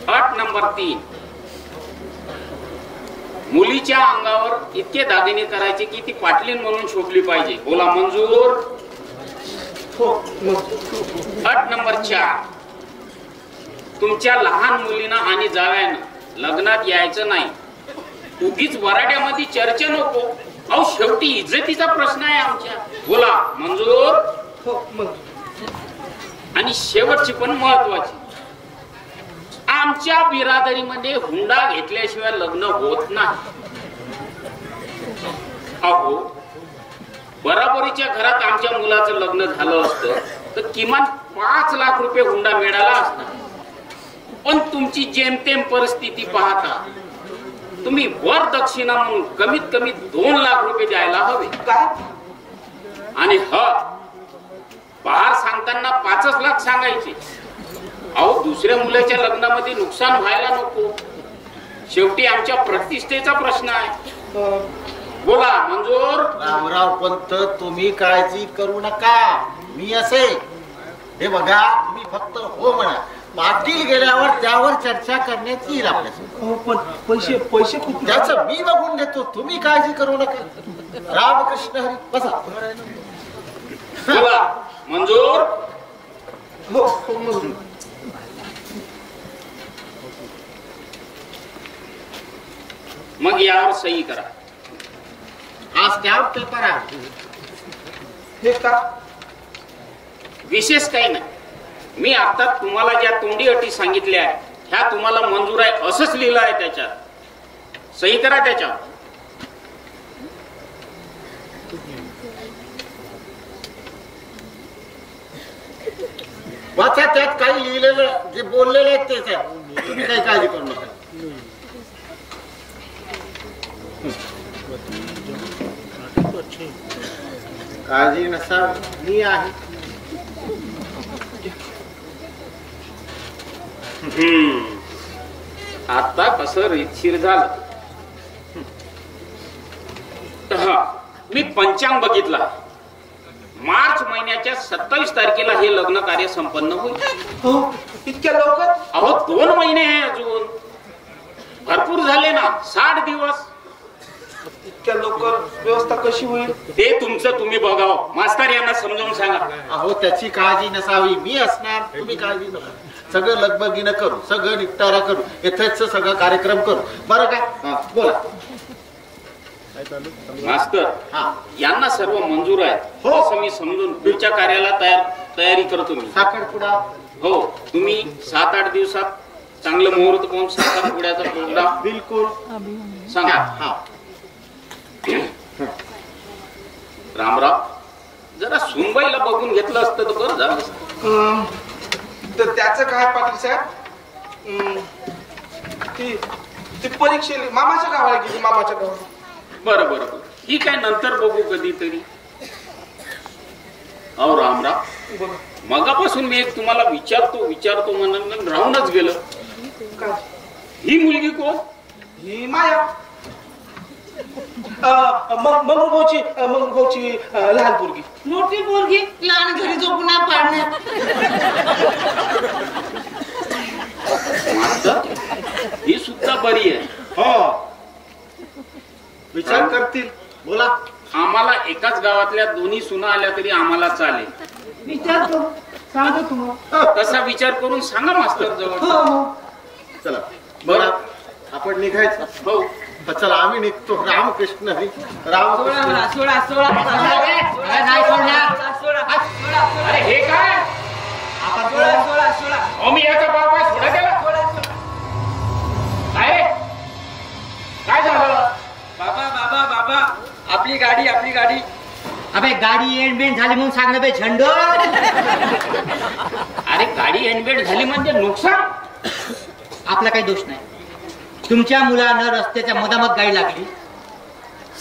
अट नंबर 3 मुलीच्या अंगावर इतके दागिने करायचे की ती पाटलीन म्हणून शोभली पाहिजे. बोला मंजूर? अट नंबर 4, तुमच्या लहान मुलीनं आणि जावयानं लग्नात यायचं नाही. उगीच वराड्यामध्ये चर्चा नको. अहो शेवटी इज्जतीचा प्रश्न आहे आमच्या. बोला मंजूर? आणि शेवटची पण महत्वाची, आमच्या बिरादरीमध्ये हुंडा घेतल्याशिवाय लग्न होत नाही. अहो बराबरीच्या घरात आमच्या मुलाचं लग्न झालं असतं तर किमान 5 लाख रुपये हुंडा मिळाला असता. पण तुमची जेमतेम परिस्थिती पाहता तुम्ही वर दक्षिणा म्हणून कमीत कमी 2 लाख रुपये द्यायला हवे. आणि बाहेर सांगताना 5 लाख सांगायचे. अहो दुसऱ्या मुलाच्या लग्नामध्ये नुकसान व्हायला नको. शेवटी आमच्या प्रतिष्ठेचा प्रश्न आहे. बोला मंजूर? रामराव पंत, तुम्ही काळजी करू नका, मी असे. हे बघा, तुम्ही फक्त हो म्हणा. पाटील गेल्यावर त्यावर चर्चा करण्यात येईल आपल्यासोबत. पण पैसे खूप त्याचं मी बघून घेतो, तुम्ही काळजी करू नका. रामकृष्ण हरी. बसा. बोला मंजूर? मग यावर सही करा. आज स्टॅम्प पेपर आहे. हे का? विशेष काही नाही. मी आता तुम्हाला ज्या तोंडी अटी सांगितल्या ह्या तुम्हाला मंजूर आहे असंच लिहिलं आहे. त्याच्यात सही करा. त्याच्यावर वाचा, त्यात काही लिहिलेलं जे बोललेलं आहे तेच आहे. तुम्ही काही काळजी करू नका. काळजी नसा, मी आहे. आता कसं रीतशीर झालं. मी पंचांग बघितला. मार्च महिन्याच्या 27 तारखेला हे लग्न कार्य संपन्न होईल. इतक्या लवकर? अहो 2 महिने आहे अजून. भरपूर झाले ना. 60 दिवस. इतक्या लवकर व्यवस्था कशी होईल? ते तुमचं तुम्ही बघावं. मास्तर यांना समजावून सांगा. अहो त्याची काळजी नसावी, मी असणार. तुम्ही काळजी नका. सगळं लगबगीनं करू, सगळं निपटारा करू, येथेच सगळं कार्यक्रम करू. बरं का? बोला मास्तर. यांना सर्व मंजूर आहे हो. असं मी समजून पुढच्या कार्याला तयारी करतो मी. साखरपुडा? हो. तुम्ही 7-8 दिवसात चांगलं मुहूर्त पाहून साखरपुड्याचा प्रोग्राम बिलकुल सांगा. रामराव, जरा सुनबाईला बघून घेतलं असतं तर बरं झालं असतं. तर त्याचं काय पाटील साहेब? ती परीक्षेला मामाच्या गावाला गेली. मामाच्या गावाला. बरं बरं बरं, ठीक आहे. नंतर बघू कधीतरी. अहो रामराव, मगापासून मी एक तुम्हाला विचारतो म्हणून राहूनच गेलं. काय? ही मुलगी कोण? ही माया. मग भाऊची लहान पोरगी. मोठी पोरगी लहान घरी झोपून नाही पाडण्यात. ही सुद्धा बरी आहे. हो, विचार करतील. बोला. आम्हाला एकाच गावातल्या दोन्ही सुना आल्या तरी आम्हाला चालेल. विचारतो, सांगतो तुम्हाला. तसा विचार करून सांगा मास्तर जवळ. चला बरं, आपण निघायचं. हो. चला आम्ही निघतो. रामकृष्ण हरी. रामकृष्ण. सोळा नाही सोडणार. अरे हे काय? अहो मी याचा बाप आहे. सोडा त्याला. काय झालं? बाबा आपली गाडी. अबे गाडी एंडमेंट झाली म्हणून सांग ना बे झंडो. अरे गाडी एंडबेड झाली म्हणजे नुकसान. आपला काही दोष नाही. तुमच्या मुलानं रस्त्याच्या मधामध गाडी लागली,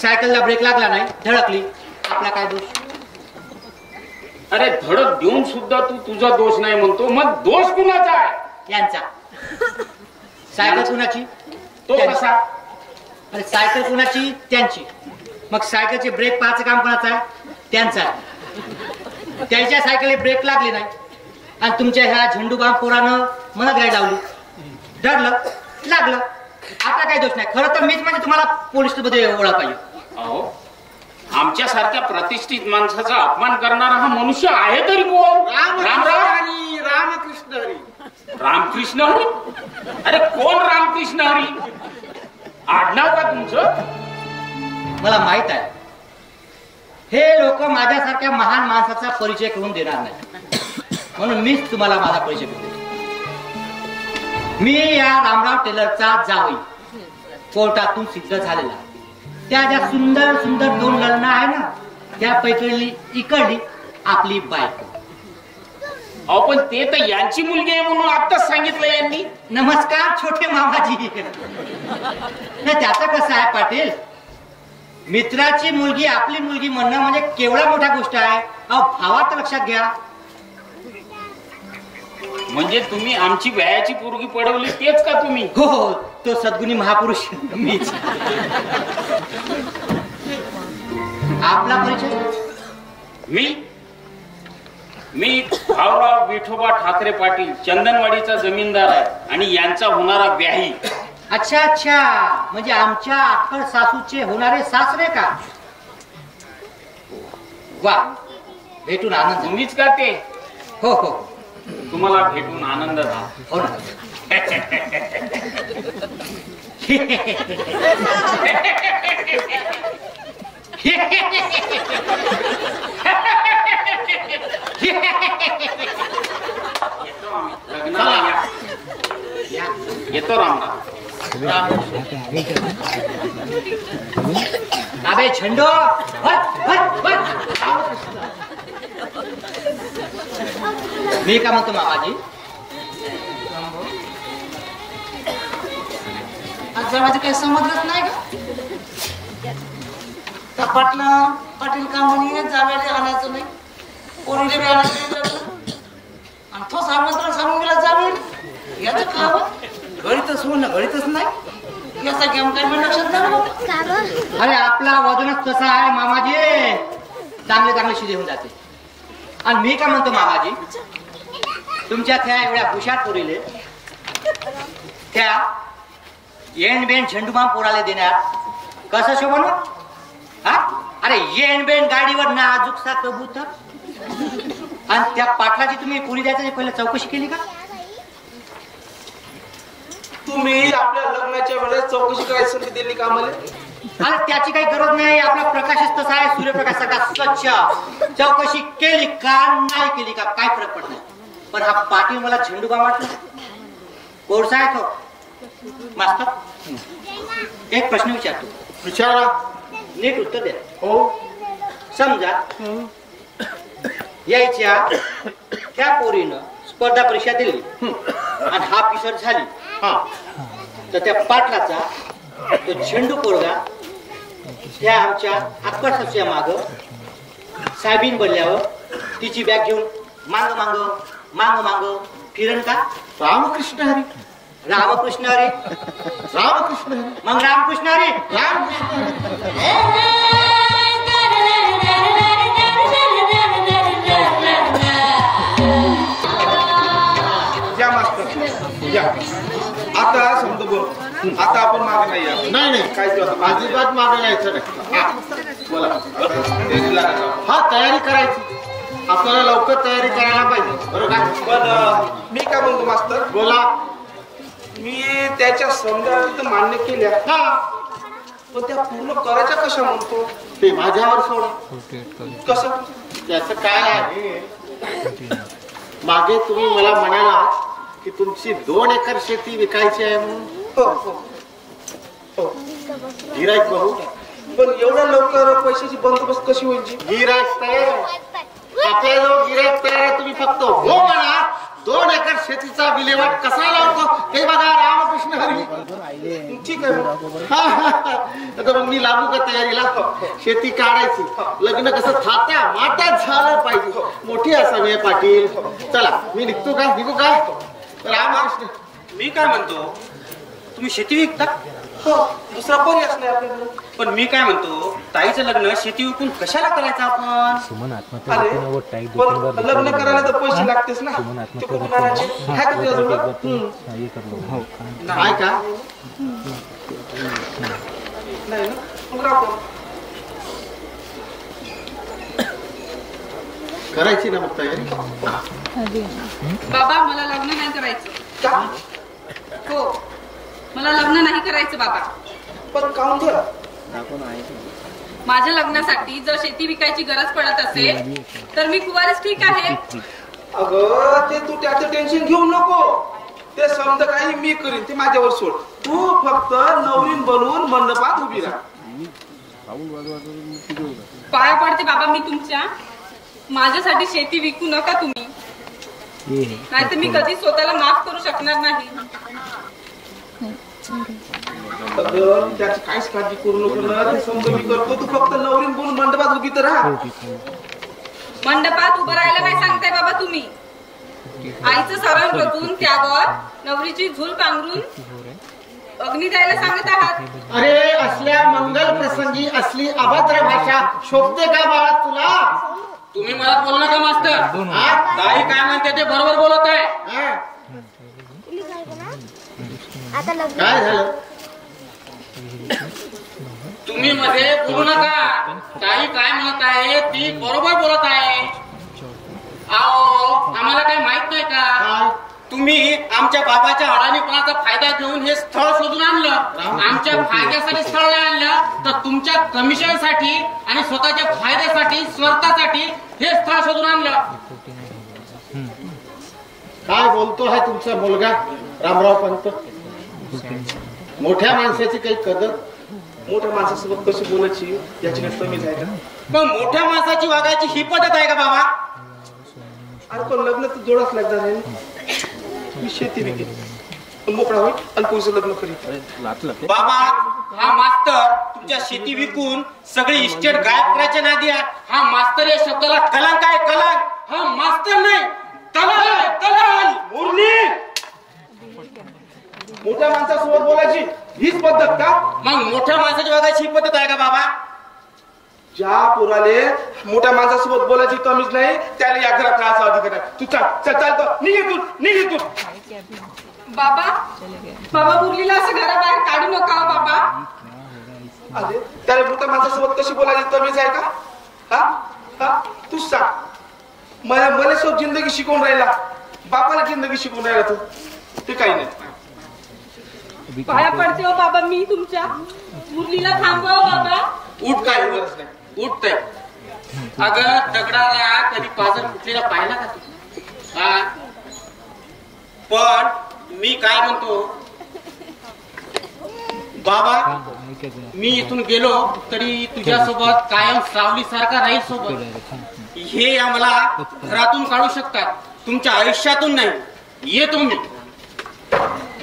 सायकलला ब्रेक लागला नाही, धडकली. आपला काय दोष? अरे धडक देऊन सुद्धा तू तुझा दोष नाही म्हणतो. मग दोष कुणाचा आहे? यांचा. सायकल कुणाची? तो कसा? अरे सायकल कुणाची? त्यांची. मग सायकलचे ब्रेक पाहायचं काम कोणाचं आहे? त्यांचा. त्यांच्या सायकलला ब्रेक लागले नाही आणि तुमच्या ह्या झेंडूबाम पोरानं मनात गाडी लावली, धडलं, लागलं. आता काही दोष नाही. खरं तर मीच म्हणजे तुम्हाला पोलीस मध्ये ओळख पाहिजे. अहो, आमच्यासारख्या प्रतिष्ठित माणसाचा अपमान करणारा हा मनुष्य आहे तरी कोण? रामराव हरी, रामकृष्ण हरी. रामकृष्ण हरी? अरे कोण रामकृष्ण हरी? आडनाव का तुमचं? मला माहित आहे हे लोक माझ्यासारख्या महान माणसाचा परिचय करून देणार नाही, म्हणून मीच तुम्हाला माझा परिचय करून देतो. मी या रामराव टेलरचा जावई, कोर्टातून सिद्ध झालेला. त्या ज्या सुंदर सुंदर 2 लग्न आहे ना, त्यापैकी इकडली आपली बायको. अहो पण ते तर यांची मुलगी आहे म्हणून आत्ताच सांगितलं यांनी. नमस्कार छोटे मामाजी. नाही त्याचं कसं आहे पाटील, मित्राची मुलगी आपली मुलगी म्हणणं म्हणजे केवढा मोठा गोष्ट आहे. अहो भावात लक्षात घ्या. म्हणजे तुम्ही आमची व्यायाची पोरगी पडवली तेच का तुम्ही? हो हो, तो सद्गुणी महापुरुष मीच. आपला परिचय? मी भाऊराव विठोबा ठाकरे पाटील, चंदनवाडीचा जमीनदार आहे आणि यांचा होणारा व्याही. अच्छा अच्छा, म्हणजे आमच्या अक्कड सासूचे होणारे सासरे का? वा, भेटून आनंद. तुम्हीच का ते? हो हो, तुम्हाला भेटून आनंद झाला. हो ना. येतो रामराव. अबे झंडो, मी का म्हणतो मामाजी, आज माझं काही समजलंच नाही का? पाटील का म्हणे जावेले आणायचं नाही, पोरीले बी आणायचं नाही, आणि तो सामंत्र सांगून गेला जावे. याचं का गणितच हो ना, गणितच नाही. याचा गेम काय मी लक्षात नाही. अरे आपला वजनच कसा आहे मामाजी, चांगले चांगले शिदे होऊन जाते. आणि मी का म्हणतो मामाजी, तुमच्या त्या एवढ्या हुशार पोरीले त्या येण बेण झेंडूबाम पोराले देण्यात कसं शोभन? हा, अरे येण बेण गाडीवर नाजूकसा कबूतर. आणि त्या पाटलाची तुम्ही पोरी द्यायची पहिला चौकशी केली का? तुम्ही आपल्या लग्नाच्या वेळेस चौकशी करायची संधी दिली का आम्हाला? अरे त्याची काही गरज नाही. आपला प्रकाशच तसा आहे, सूर्यप्रकाश सारखा स्वच्छ. चौकशी केली का नाही केली का काय फरक पडत नाही. पण हा पाटील मला झेंडूबाम वाटला. कोर्सा आहे तो मास्तर. एक प्रश्न विचारतो, विचारा. नीट उत्तर द्या. हो. समजा यायच्या त्या पोरीनं स्पर्धा परीक्षा दिली आणि हा पिसर झाली, तर त्या पाटलाचा तो झेंडू पोरगा त्या आमच्या अक्कड सासूच्या माग साहेबीन बनल्यावर तिची बॅग घेऊन मांग मांग मांग मांग फिरण का? रामकृष्ण हरी. रामकृष्ण हरी. रामकृष्ण हरी. मग रामकृष्ण हरी. रामकृष्ण हरी. या मास्तर या. आता समजा बोल, आता आपण मागे नाही या. नाही काय ते होतं? अजिबात मागे यायचं नाही. बोला. हा, तयारी करायची. आपल्याला लवकर तयारी करायला पाहिजे, बरोबर का? पण मी काय म्हणतो मास्तर, बोला. मी त्याच्या समजा तर मान्य केल्या, हा, पण त्या पूर्ण करायच्या कशा म्हणतो? ते माझ्यावर सोडा. कसं? त्याचं काय आहे, मागे तुम्ही मला म्हणाला की तुमची 2 एकर शेती विकायची आहे म्हणून. हो हो हो. गिराईक बघू. पण एवढ्या लवकर पैशाची बंदोबस्त कशी होईल? गिराईक तयार आहे. आपल्याजवळ गिराईक तयार आहे. तुम्ही फक्त हो म्हणा. 2 एकर शेतीचा विल्हेवाट कसा लावतो ते बघा. रामकृष्ण हरी. ठीक आहे मग. आता मग मी लागू का तयारीला? शेती काढायची, लग्न कसं थाट्या माट्यात झालं पाहिजे. मोठी असावी पाटील. चला मी निघतो का? निघू का? रामकृष्ण. मी काय म्हणतो, तुम्ही शेती विकता? हो, दुसरा पर्यायच नाही आपल्याकडे. पण मी काय म्हणतो, ताईचं लग्न शेती विकून कशाला करायचं आपण? अरे पण लग्न करायला तर पैसे लागतेच ना. ते कुठून आणायचे? काय का तुझ्याजवळ? काय का? नाही ना मग राहतो. करायची ना मग तयारी. बाबा मला लग्न नाही करायचं. का? हो मला लग्न नाही करायचं बाबा. पण काऊन घ्या. माझ्या लग्नासाठी जर शेती विकायची गरज पडत असेल तर मी कुवारीच ठीक आहे. अगं ते तू त्याचं टेन्शन घेऊ नको. ते समजा काही मी करीन ते माझ्यावर सोड. तू फक्त नवरीन बनवून मंडपात उभी राहा. पाया पडते बाबा मी तुमच्या. माझ्यासाठी शेती विकू नका तुम्ही. नाहीतर मी कधी स्वतःला माफ करू शकणार नाही. अगं त्याची काहीच काळजी करू नको ना. ते समजा मी करतो. तू फक्त नवरीन बनवून मंडपात उभी तर राहा. मंडपात उभं राहायला काय सांगताय बाबा तुम्ही. आईचं सरण रचून त्यावर नवरीची झूल पांघरून अग्नी द्यायला सांगत आहात. अरे असल्या मंगल प्रसंगी असली अभद्र भाषा शोभते का बाळा तुला? तुम्ही मला बोलू नका मास्तर. ताई काय म्हणते ते बरोबर बोलत आहे. काय झालं? तुम्ही मध्ये बोलू नका. ताई काय म्हणत आहे ती बरोबर बोलत आहे. आओ आम्हाला काय माहित नाही का? तुम्ही आमच्या बाबाच्या अडाणीपणाचा फायदा घेऊन हे स्थळ शोधून आणलं. आमच्या फायद्यासाठी स्थळ नाही आणलं तर तुमच्या कमिशनसाठी आणि स्वतःच्या फायद्यासाठी स्वार्थासाठी हे स्थळ शोधून आणलं. काय बोलतो आहे तुमचा मुलगा रामराव पंत? मोठ्या माणसाची काही कदर. मोठ्या माणसासोबत कशी बोलायची याची काही कमीच आहे का? पण मोठ्या माणसाची वागायची ही पद्धत आहे का बाबा? अरे पण लग्न तर जोडाच लागणार आहे. मी शेती विकेल मोकळा होईल आणि पुढचं लग्न करीत. बाबा हा मास्तर तुमच्या शेती विकून सगळी इस्टेट गायब करायच्या नादी आहे. हा मास्तर या शब्दाला कलंक आहे. कलंक. हा मास्तर नाही दलाल आहे. दलाल. मुरली मोठ्या माणसासोबत बोलायची हीच पद्धत का? मग मोठ्या माणसाची वागायची ही पद्धत आहे का बाबा? ज्या पोराले मोठ्या माणसासोबत बोलायची कमीच नाही त्याला या घरात राहायचा अधिकार आहे. तू चालतो निघ. बाबा बाबा मुरलीला असं घराबाहेर काढू नका हो बाबा. अरे त्याला मोठ्या माणसासोबत कशी बोलायची कमीच आहे का? हा तूच सांग. मला सोब जिंदगी शिकवून राहिला. बापाला जिंदगी शिकवून राहिला तू. ते काही नाही. पाया पडते हो बाबा मी तुमच्या. मुरलीला थांबवा हो बाबा. उठ काय गरज नाही. उठतंय. अगं दगडाला कधी पाजर फुटलेला पाहिला का तू? हा पण मी काय म्हणतो बाबा मी इथून गेलो तरी तुझ्यासोबत कायम सावली सारखा राहील सोबत. हे आम्हाला घरातून काढू शकतात तुमच्या आयुष्यातून नाही. येतो मी.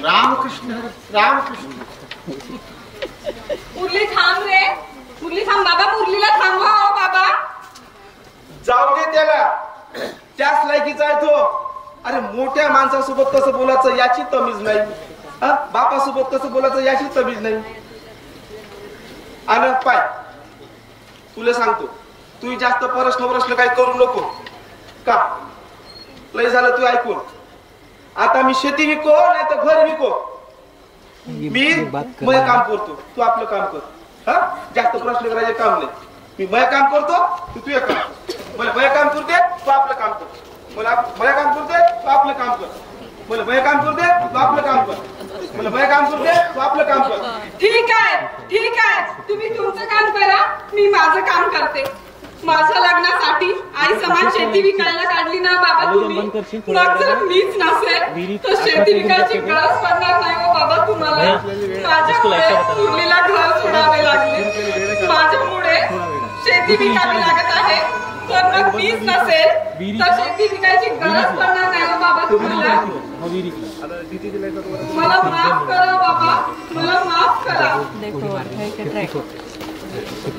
रामकृष्ण रामकृष्ण. मुरली थांब रे. मुरली थांब बाबा. मुरलीला थांबवा हो बाबा. जाऊ दे त्याला. त्याच लायकीचा आहे तो. अरे मोठ्या माणसासोबत कसं बोलायचं याची तमीज नाही. बापासोबत कसं बोलायचं याची तमीज नाही. आणि पाय तुला सांगतो तू जास्त प्रश्न काही करू नको का? लय झालं तू ऐकून. आता मी शेती विको नाही तर घर विको. मी मय काम करतो तू आपलं काम कर. जास्त प्रश्न करायचे काम नाही. मी मय काम करतो तू तुझे काम कर. मला मय काम करते तू आपलं काम कर. मला मय काम करते तू आपलं काम कर. मला मय काम करते तू आपलं काम कर. मला मय काम करते तू आपलं काम कर. ठीक आहे तुम्ही तुमचं काम करा. मी माझं काम करते. माझ्या लग्नासाठी आई समान शेती विकायला काढली ना बाबा तुम्ही. मग जर मीच नसेल तर शेती विकायची गरज पडणार नाही हो बाबा तुम्हाला. माझ्यामुळे मुरलीला घर सोडावे लागले. माझ्यामुळे शेती विकावी लागत आहे. तर मग मीच नसेल तर शेती विकायची गरज पडणार नाही हो बाबा तुम्हाला. मला माफ करा बाबा. मला माफ करा.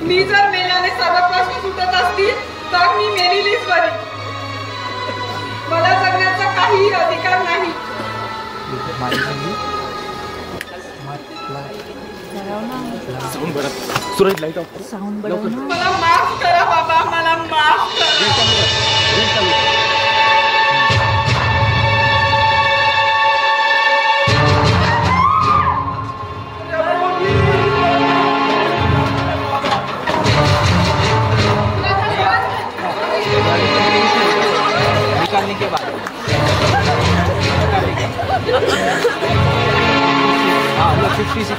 मी जर मेल्याने सर्व प्रश्न सुटत असतील तर मी मेलेलीच बरी. मला जगण्याचा काही अधिकार नाही. मला माफ करा बाबा. मला माफ करा.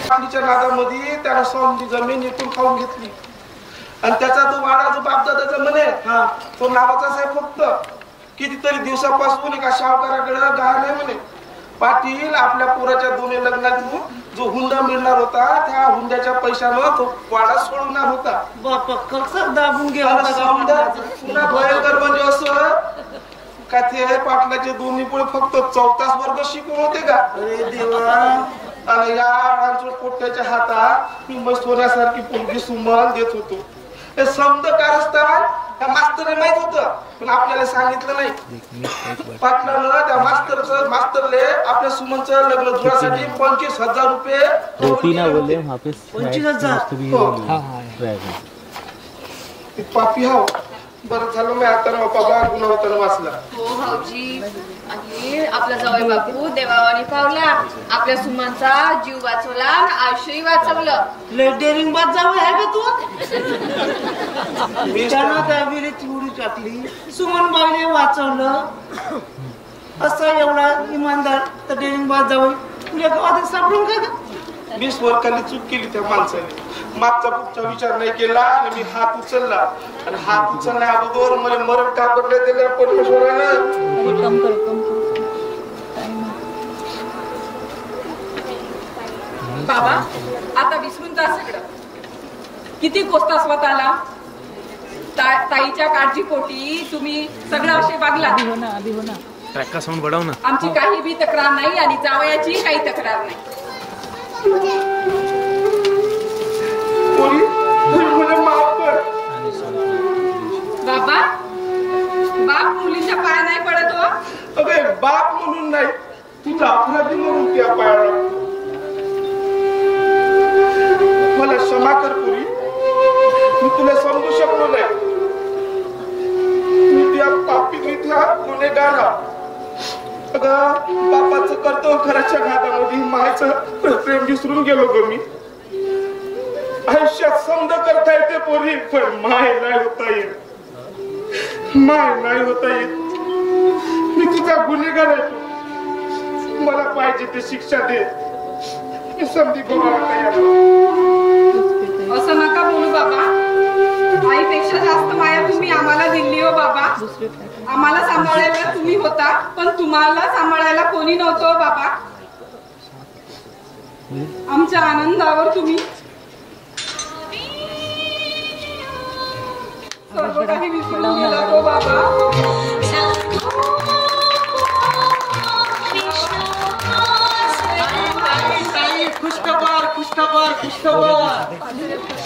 चांदीच्या नादामध्ये त्याला समजी जमीन इथून खाऊन घेतली आणि त्याचा तो वाडा जो बापदादाचा म्हणे तो नावाचाच आहे फक्त. कितीतरी दिवसापासून एका सावकाराकडे गहाण आहे म्हणे. पाटील आपल्या पोराच्या दोन्ही लग्नात जो हुंडा मिळणार होता त्या हुंड्याच्या पैशानं तो वाडा सोडवणार होता. बापा कसं दाबून घ्या पुन्हा भयंकर म्हणजे असं का ते पाटलाचे दोन्ही पुढे फक्त 14 वर्ग शिकून होते का. अरे देवा. आणि या अडांचोट पोट्याच्या हातात मी मस्त होण्यासारखी पोरगी सुमल देत होतो. हे समज कारस्थान त्या मास्तरने माहित होतं पण आपल्याला सांगितलं नाही. पाटलानं त्या मास्तरले आपल्या सुमनचं लग्न जुळासाठी 25,000 रुपये 25,000 पापी हाव. बरं झालं मी आता बाबा गुन्हा होताना वाचला. हो भाऊजी. आणि आपला जावई बापू देवावानी पावला. आपल्या सुमनचा जीव वाचवला, आयुष्यही वाचवलं. लय डेअरिंग बात जावं आहे का तू. त्यानं त्या विहिरीत उडी टाकली, सुमन बाईने वाचवलं. असा एवढा इमानदार तर डेअरिंग बात जावं तुझ्या गावात सापडून का. 20 वर्षांनी चूक केली त्या माणसाने. मागचा पुढचा विचार नाही केला आणि मी हात उचलला आणि हात उचलण्या अगोदर मला मरण टाकले दिलं परमेश्वरानं. बाबा आता विसरून जा सगळं. किती कोसता स्वतःला. ताईच्या काळजीपोटी तुम्ही सगळं असे वागला. आमची काही बी तक्रार नाही आणि जावयाची काही तक्रार नाही. बाबा बाप मुलीच्या पाया नाही पडत हो. अरे बाप म्हणून नाही तुझा अपराधी म्हणून त्या पायाला. मला क्षमा कर पुरी. मी तुला समजू शकलो नाही. मी त्या पापी मी त्या गुन्हेगार. अगं बापाचं कर्तव्य घराच्या घाटामध्ये मायचं प्रेम विसरून गेलो ग मी. आयुष्यात समज करता येते पोरी पण माय नाही होता येत. माय नाही होता येत. मी तुझा गुन्हेगार आहे. मला पाहिजे ते शिक्षा दे. मी समधी बघायला तयार. असं नका बोलू बाबा. आईपेक्षा जास्त माया तुम्ही आम्हाला दिली हो बाबा. आम्हाला सांभाळायला तुम्ही होता पण तुम्हाला सांभाळायला कोणी नव्हतं बाबा. आमच्या आनंदावर तुम्ही सर्व काही विसरून गेला हो बाबा.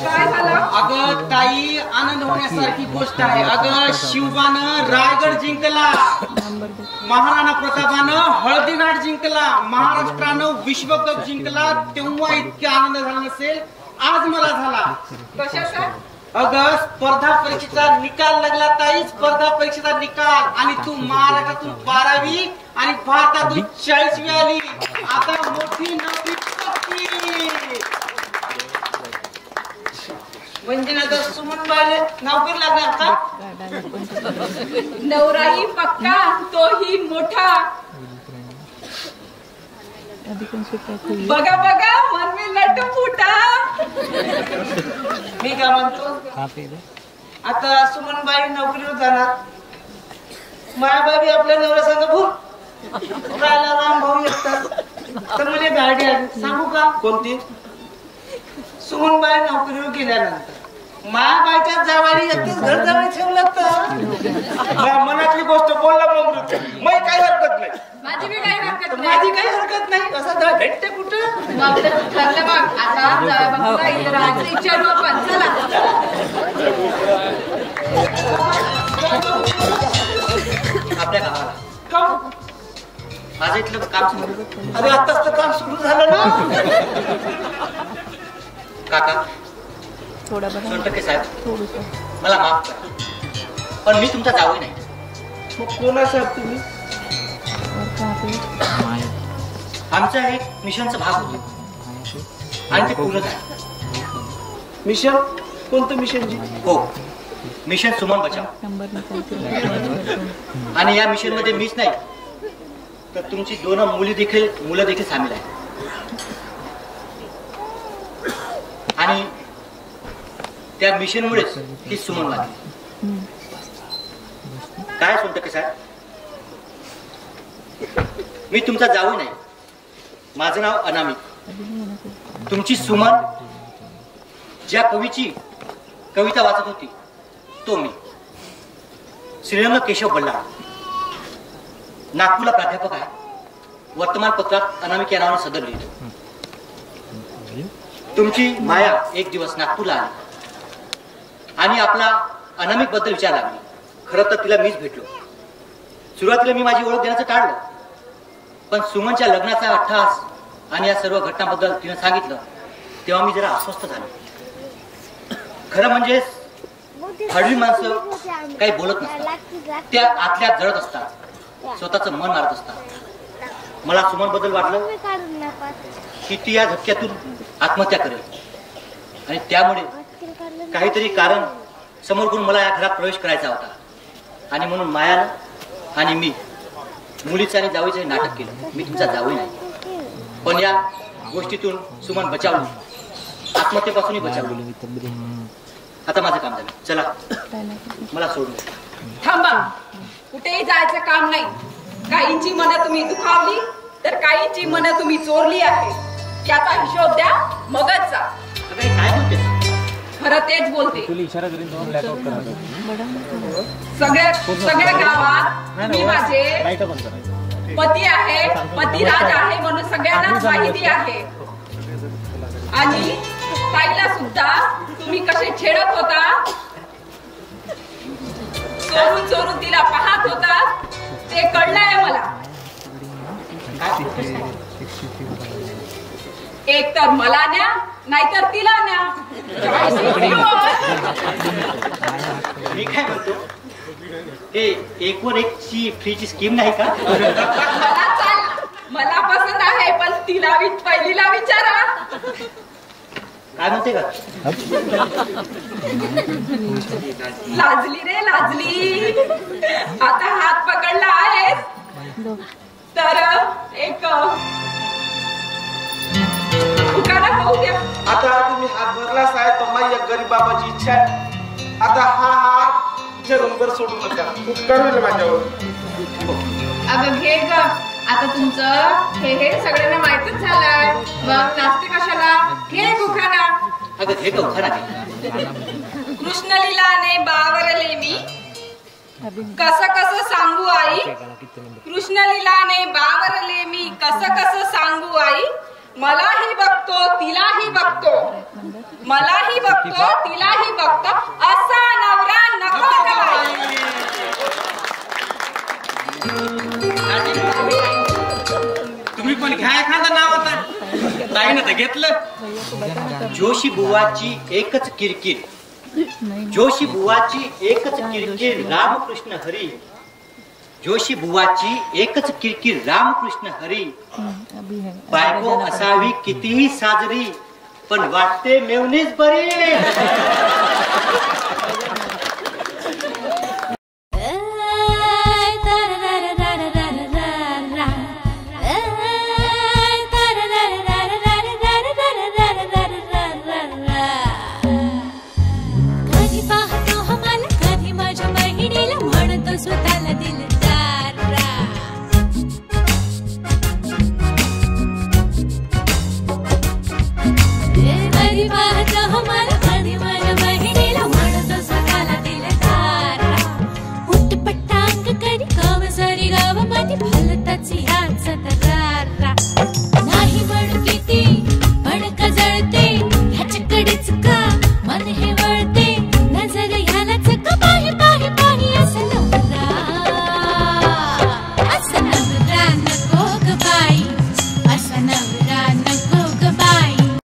काय झालं. अगं ताई आनंद होण्यासारखी गोष्ट आहे. अगं शिवबानं रायगड जिंकला, महाराणा प्रतापानं हळदीघाट जिंकला, महाराष्ट्रानं विश्वकप जिंकला. तेव्हा इतका आनंद झाला नसेल आज मला झाला. कशाचा. अगं स्पर्धा परीक्षेचा निकाल लागला ताई. स्पर्धा परीक्षेचा निकाल आणि तू महाराष्ट्रातून 12वी आणि भारतातून 40वी आली. आता मोठी नोकरी म्हणजे ना तर सुमन बाईले नोकरी लागणार का. नवराही पक्का तोही मोठा. बघा बघा मन में लड्डू फुटा. मी काय म्हणतो आता सुमन बाई नोकरीवर जाणार. मायाबाई आपल्या नवऱ्या सांग भूक राहायला राम भाऊ येतात तर मला गाडी आली सांगू का. कोणती. सुमनबाई नोकरीवर गेल्यानंतर मायाबाईच्या जावारी एकच घर जवळ ठेवलं तर मनातली गोष्ट बोलला मग मी काही हरकत नाही. माझी बी काही हरकत नाही. माझी काही हरकत नाही. असं दळ भेटते कुठं. ठरलं बघ आता जावयाबापूला इथं राहायचं विचारू आपण. चला आपल्या गावाला का. माझं इथलं काम सुरू. अरे आताच तर काम सुरू झालं ना. काका सोनटक्के साहेब मला माफ करा पण मी तुमचा जावई नाही. मग कोणा साहेब तुम्ही. आमचं एक मिशनचा भाग होतो आणि ते पूर्ण झालं. मिशन कोणतं मिशन जी. हो मिशन सुमन बचाव. आणि या मिशन मध्ये मीच नाही तर तुमची 2 मुलं देखील सामील आहेत. आणि त्या मिशनमुळेच ही सुमन वाचली. काय सोनटके साहेब, मी तुमचा जाऊ नाही. माझं नाव अनामिक. तुमची सुमन ज्या कवीची कविता वाचत होती तो मी, श्रीरंग केशव बल्लाळ. नागपूरला प्राध्यापक आहे. वर्तमानपत्रात अनामिक या नावाने सदर लिहितो. तुमची माया एक दिवस नागपूरला आली आणि आपला अनामिक बद्दल विचार लागली. खरं तर तिला मीच भेटलो. सुरुवातीला मी माझी ओळख देण्याचं टाळलं, पण सुमनच्या लग्नाचा अट्टहास आणि या सर्व घटनांबद्दल तिने सांगितलं तेव्हा मी जरा अस्वस्थ झालो. खरं म्हणजे हळवी माणसं काही बोलत नसतात, त्या आतल्या जळत असतात, स्वतःचं मन मारत असतात. मला सुमन बद्दल वाटलं की ती या धक्क्यातून आत्महत्या करेल आणि त्यामुळे काहीतरी कारण समोर करून मला या घरात प्रवेश करायचा होता. आणि म्हणून मायानं आणि मी मुलीचं आणि जावईचं नाटक केलं. मी तुमचा जावई नाही, पण या गोष्टीतून सुमन बचावली, आत्महत्येपासूनही बचावली. आता माझं काम झालं. चला मला सोडून. थांबा, कुठेही जायचं काम नाही. काहींची मनं तुम्ही दुखावली तर काहींची मनं तुम्ही चोरली आहे. याचा हिशोब द्या, मगच जा. काय बोलते? खरं तेच बोलते. सगळ्या गावात मी माझे पती आहे, पतिराज आहे म्हणून सगळ्यांनाच माहिती आहे. आणि ताईला सुद्धा तुम्ही कसे छेडत होता, चोरून चोरून तिला पाहत होता, ते कळलंय मला. एक तर मला न्या, नाहीतर तिला न्या. मी काय म्हणतो, हे 1वर1ची फ्रीची स्कीम नाही का? मला पसंत आहे, पण तिला पहिलीला विचारा. काय म्हणते का? लाजली रे लाजली. आता हात पकडला आहे तर एक उखाणा होऊ द्या. आता तुम्ही हात भरलाच आहे तर माझी एक गरीब बाबाची इच्छा आहे. आता हा हात जरूर सोडू नका. उपकार होईल माझ्यावर. अगं घे ग, आता तुमचं हे सगळ्यांना माहितच झालंय. मग नाचते कशाला? घे एक उखाणा. अगं घे का उखाणा? कृष्णलीलाने बावरले मी, कसं कसं सांगू आई. कृष्णलीलाने बावरले मी, कसं कसं सांगू आई. मलाही बघतो तिलाही बघतो, मलाही बघतो तिलाही बघतो, असा नवरा नको का. तुम्ही पण घ्या एखादं नाव. आता ताईनं तर घेतलं. जोशी बुवाची एकच किरकिर, जोशी बुवाची एकच किरकिर, रामकृष्ण हरी. जोशी बुवाची एकच किरकिर, रामकृष्ण हरी. बायको असावी कितीही साजरी, पण वाटते मेवणीच बरी.